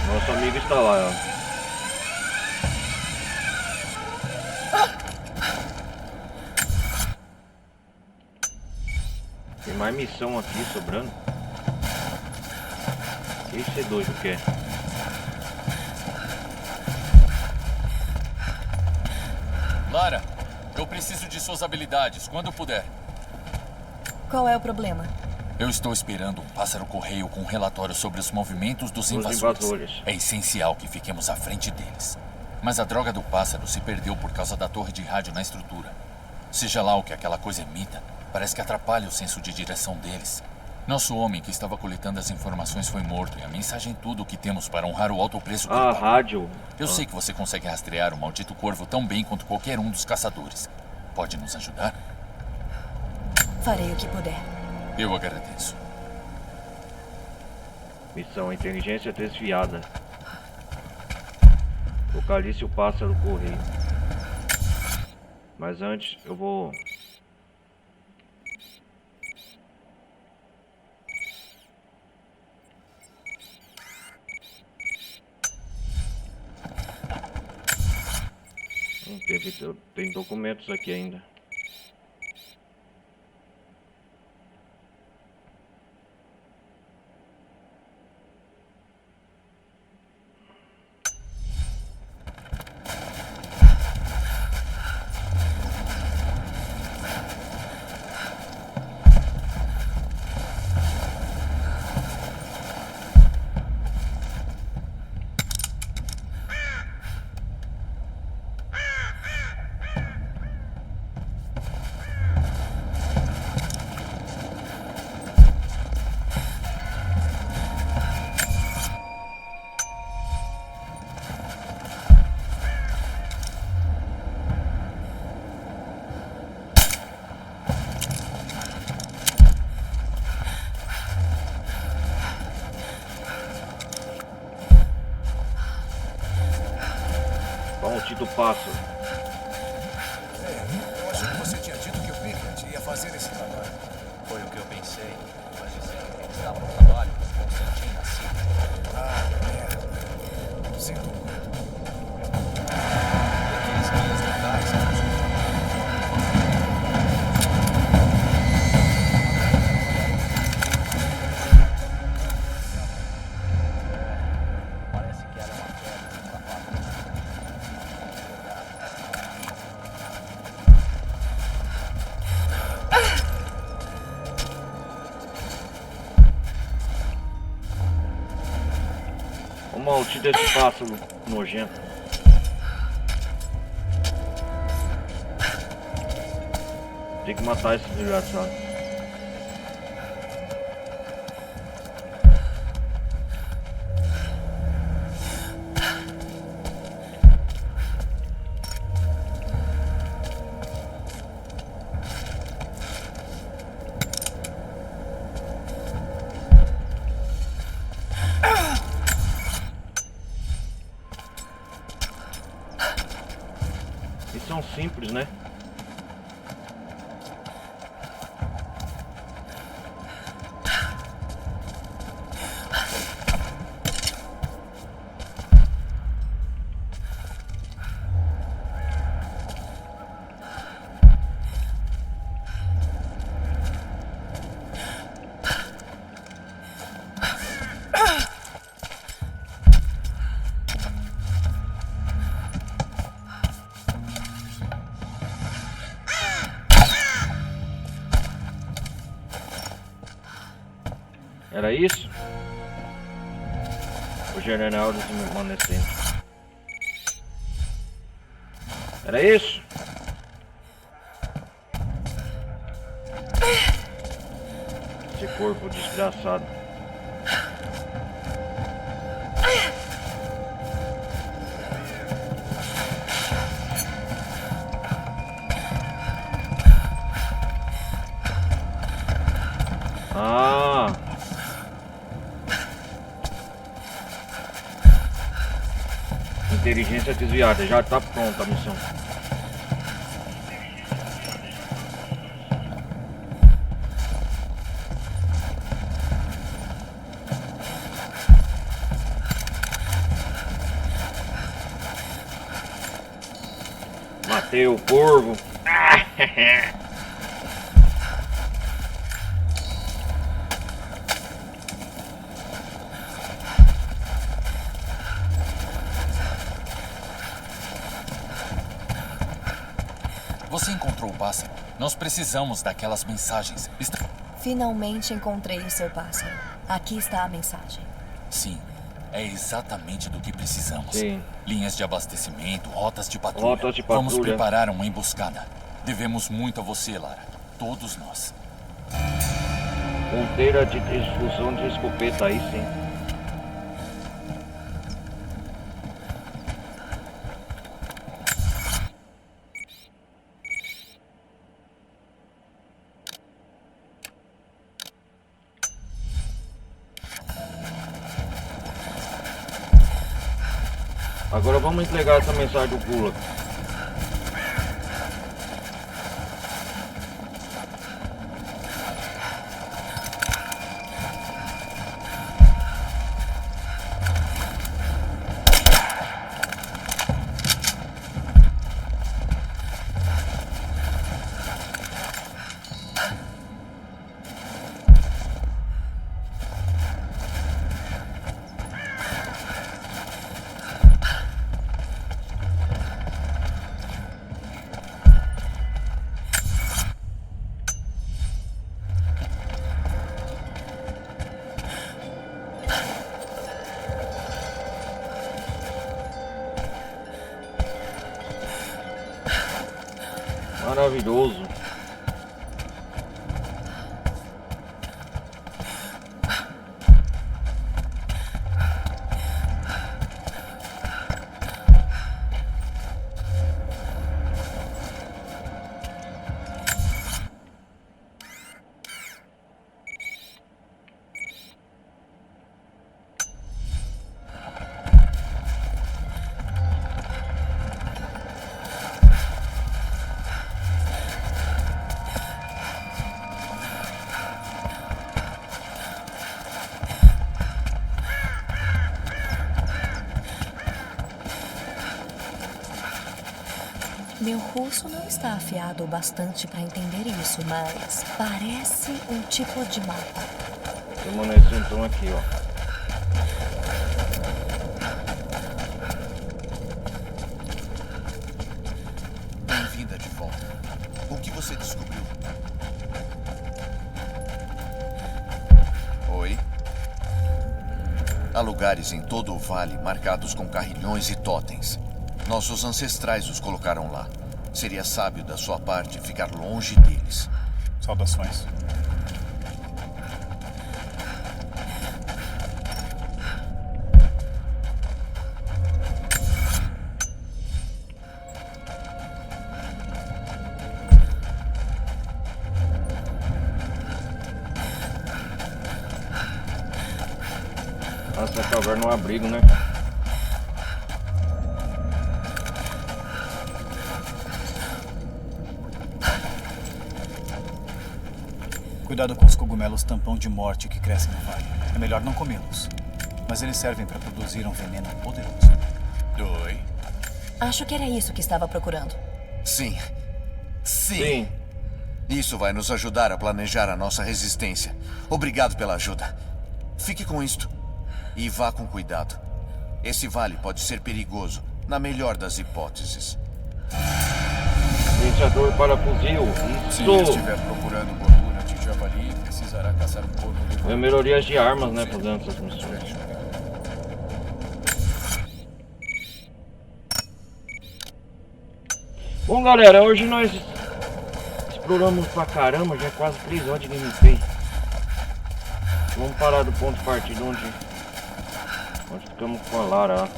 Nosso amigo está lá, ó. Tem mais missão aqui sobrando. O que esse doido quer? Lara, eu preciso de suas habilidades, quando puder. Qual é o problema? Eu estou esperando um pássaro-correio com um relatório sobre os movimentos dos Os invasores. invasores. É essencial que fiquemos à frente deles. Mas a droga do pássaro se perdeu por causa da torre de rádio na estrutura. Seja lá o que aquela coisa emita, parece que atrapalha o senso de direção deles. Nosso homem que estava coletando as informações foi morto e a mensagem é tudo o que temos para honrar o alto preço que ele pagou. Rádio. Eu sei que você consegue rastrear o maldito corvo tão bem quanto qualquer um dos caçadores. Pode nos ajudar? Farei o que puder. Eu agradeço. Missão inteligência desviada. Localize o pássaro correio. Mas antes eu vou... Tem documentos aqui ainda. Do pássaro. Eu achei que você tinha dito que o Pickett ia fazer esse trabalho. Foi o que eu pensei, mas disseram que ele estava no trabalho com Constantine na Síria. Ah, merda. Sinto muito. E aqueles guias locais que nos parece que era uma pedra de trabalho. O malte desse pássaro nojento. Tem que matar esse desgraçado. Missão simples, né? Era isso? O general dos remanescentes. Era isso? Esse corpo desgraçado. Ah! Inteligência desviada, já tá pronta a missão. Matei o corvo. Você encontrou o pássaro? Nós precisamos daquelas mensagens. Finalmente encontrei o seu pássaro. Aqui está a mensagem. Sim, é exatamente do que precisamos. Sim. Linhas de abastecimento, rotas de patrulha. Rotas de patrulha. Vamos preparar uma emboscada. Devemos muito a você, Lara. Todos nós. Ponteira de transfusão de escopeta, aí sim. Agora vamos entregar essa mensagem do Gulag. Maravilhoso. Meu russo não está afiado o bastante para entender isso, mas parece um tipo de mapa. Temos nesse então aqui, ó. Bem-vinda de volta. O que você descobriu? Oi? Há lugares em todo o vale marcados com carrilhões e totens. Nossos ancestrais os colocaram lá. Seria sábio da sua parte ficar longe deles. Saudações. Nossa, a caverna é um abrigo, né? Cuidado com os cogumelos tampão de morte que crescem no vale. É melhor não comê-los. Mas eles servem para produzir um veneno poderoso. Oi? Acho que era isso que estava procurando. Sim. Sim. Isso vai nos ajudar a planejar a nossa resistência. Obrigado pela ajuda. Fique com isto. E vá com cuidado. Esse vale pode ser perigoso, na melhor das hipóteses. Silenciador para fuzil. Se Isso! estiver procurando gordura de javali, precisará caçar um corpo de É melhorias de armas, né? Fazendo essas missões. Bom, galera, hoje nós exploramos pra caramba, já é quase 3 horas de gameplay. Vamos parar do ponto de partida onde ficamos com a Lara.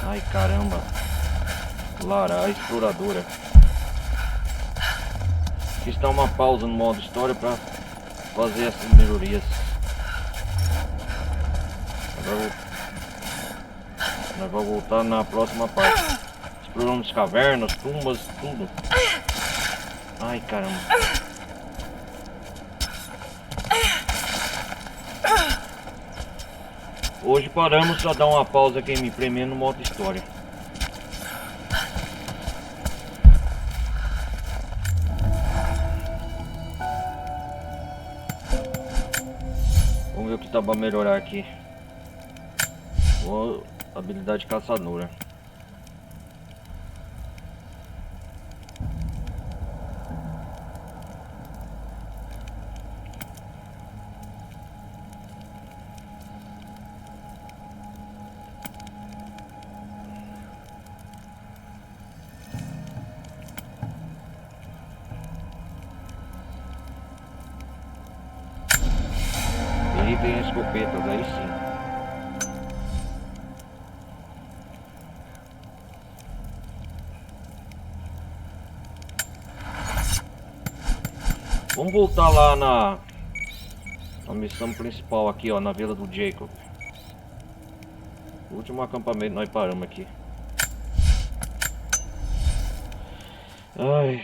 Ai, caramba. Lara, a exploradora. Aqui está uma pausa no modo história para fazer essas melhorias. Agora eu vou Nós vamos voltar na próxima parte. Exploramos cavernas, tumbas, tudo. Ai, caramba. Hoje paramos pra dar uma pausa aqui me premendo no modo história. Vamos ver o que dá pra melhorar aqui. Boa habilidade caçadora. E tem escopetas, aí sim. Vamos voltar lá na missão principal aqui, ó, na Vila do Jacob. O último acampamento nós paramos aqui. Ai.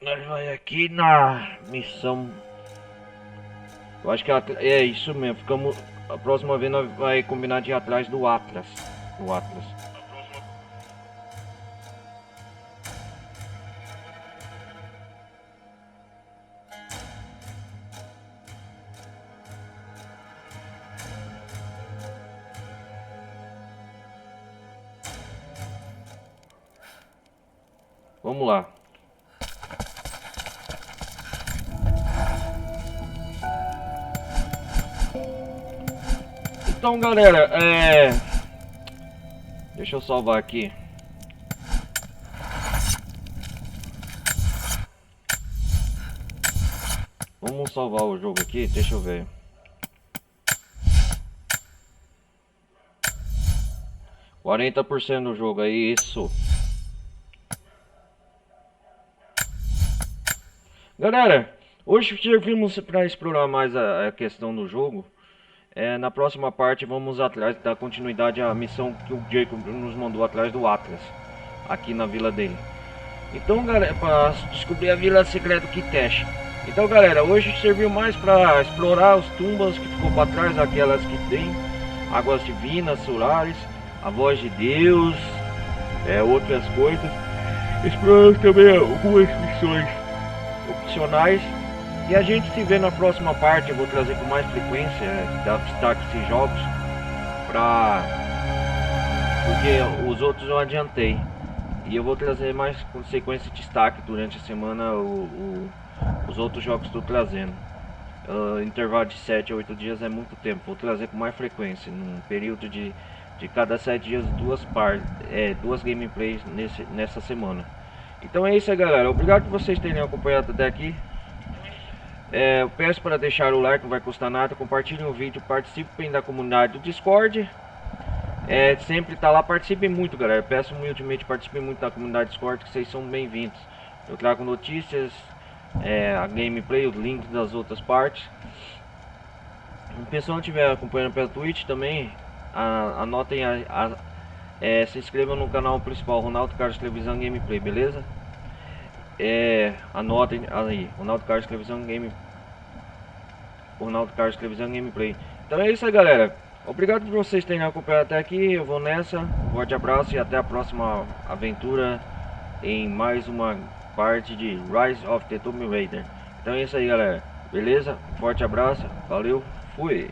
Nós vai aqui na missão. Eu acho que é isso mesmo. Ficamos. A próxima vez nós vai combinar de ir atrás do Atlas. O Atlas. Vamos lá. Então, galera, deixa eu salvar aqui. Vamos salvar o jogo aqui, deixa eu ver. %40 do jogo, é isso. Galera, hoje servimos para explorar mais a questão do jogo. Na próxima parte vamos atrás da continuidade à missão que o Jacob nos mandou atrás do Atlas, aqui na vila dele. Então, galera, para descobrir a vila secreta do Kitezh. Então, galera, hoje serviu mais para explorar os tumbas que ficou para trás, aquelas que tem águas divinas, solares, a voz de Deus, outras coisas. Exploramos também algumas missões opcionais. E a gente se vê na próxima parte. Eu vou trazer com mais frequência, dar destaque a esses jogos, porque os outros eu adiantei. E eu vou trazer mais com sequência de destaque durante a semana os outros jogos que estou trazendo. Intervalo de 7 a 8 dias é muito tempo. Vou trazer com mais frequência, num período de cada 7 dias, duas gameplays nessa semana. Então é isso aí, galera. Obrigado por vocês terem acompanhado até aqui. Eu peço para deixar o like, não vai custar nada. Compartilhem o vídeo, participem da comunidade do Discord. Sempre tá lá, participem muito, galera. Eu peço humildemente, participem muito da comunidade do Discord, que vocês são bem-vindos. Eu trago notícias, a gameplay, os links das outras partes. Se o pessoal não estiver acompanhando pela Twitch também, anotem, se inscrevam no canal principal, Ronaldo Carlos Televisão Gameplay, beleza? Anotem aí, Ronaldo Carlos Televisão Gameplay. Então é isso aí, galera. Obrigado por vocês terem acompanhado até aqui. Eu vou nessa, um forte abraço e até a próxima aventura em mais uma parte de Rise of the Tomb Raider. Então é isso aí, galera, beleza? Um forte abraço, valeu, fui!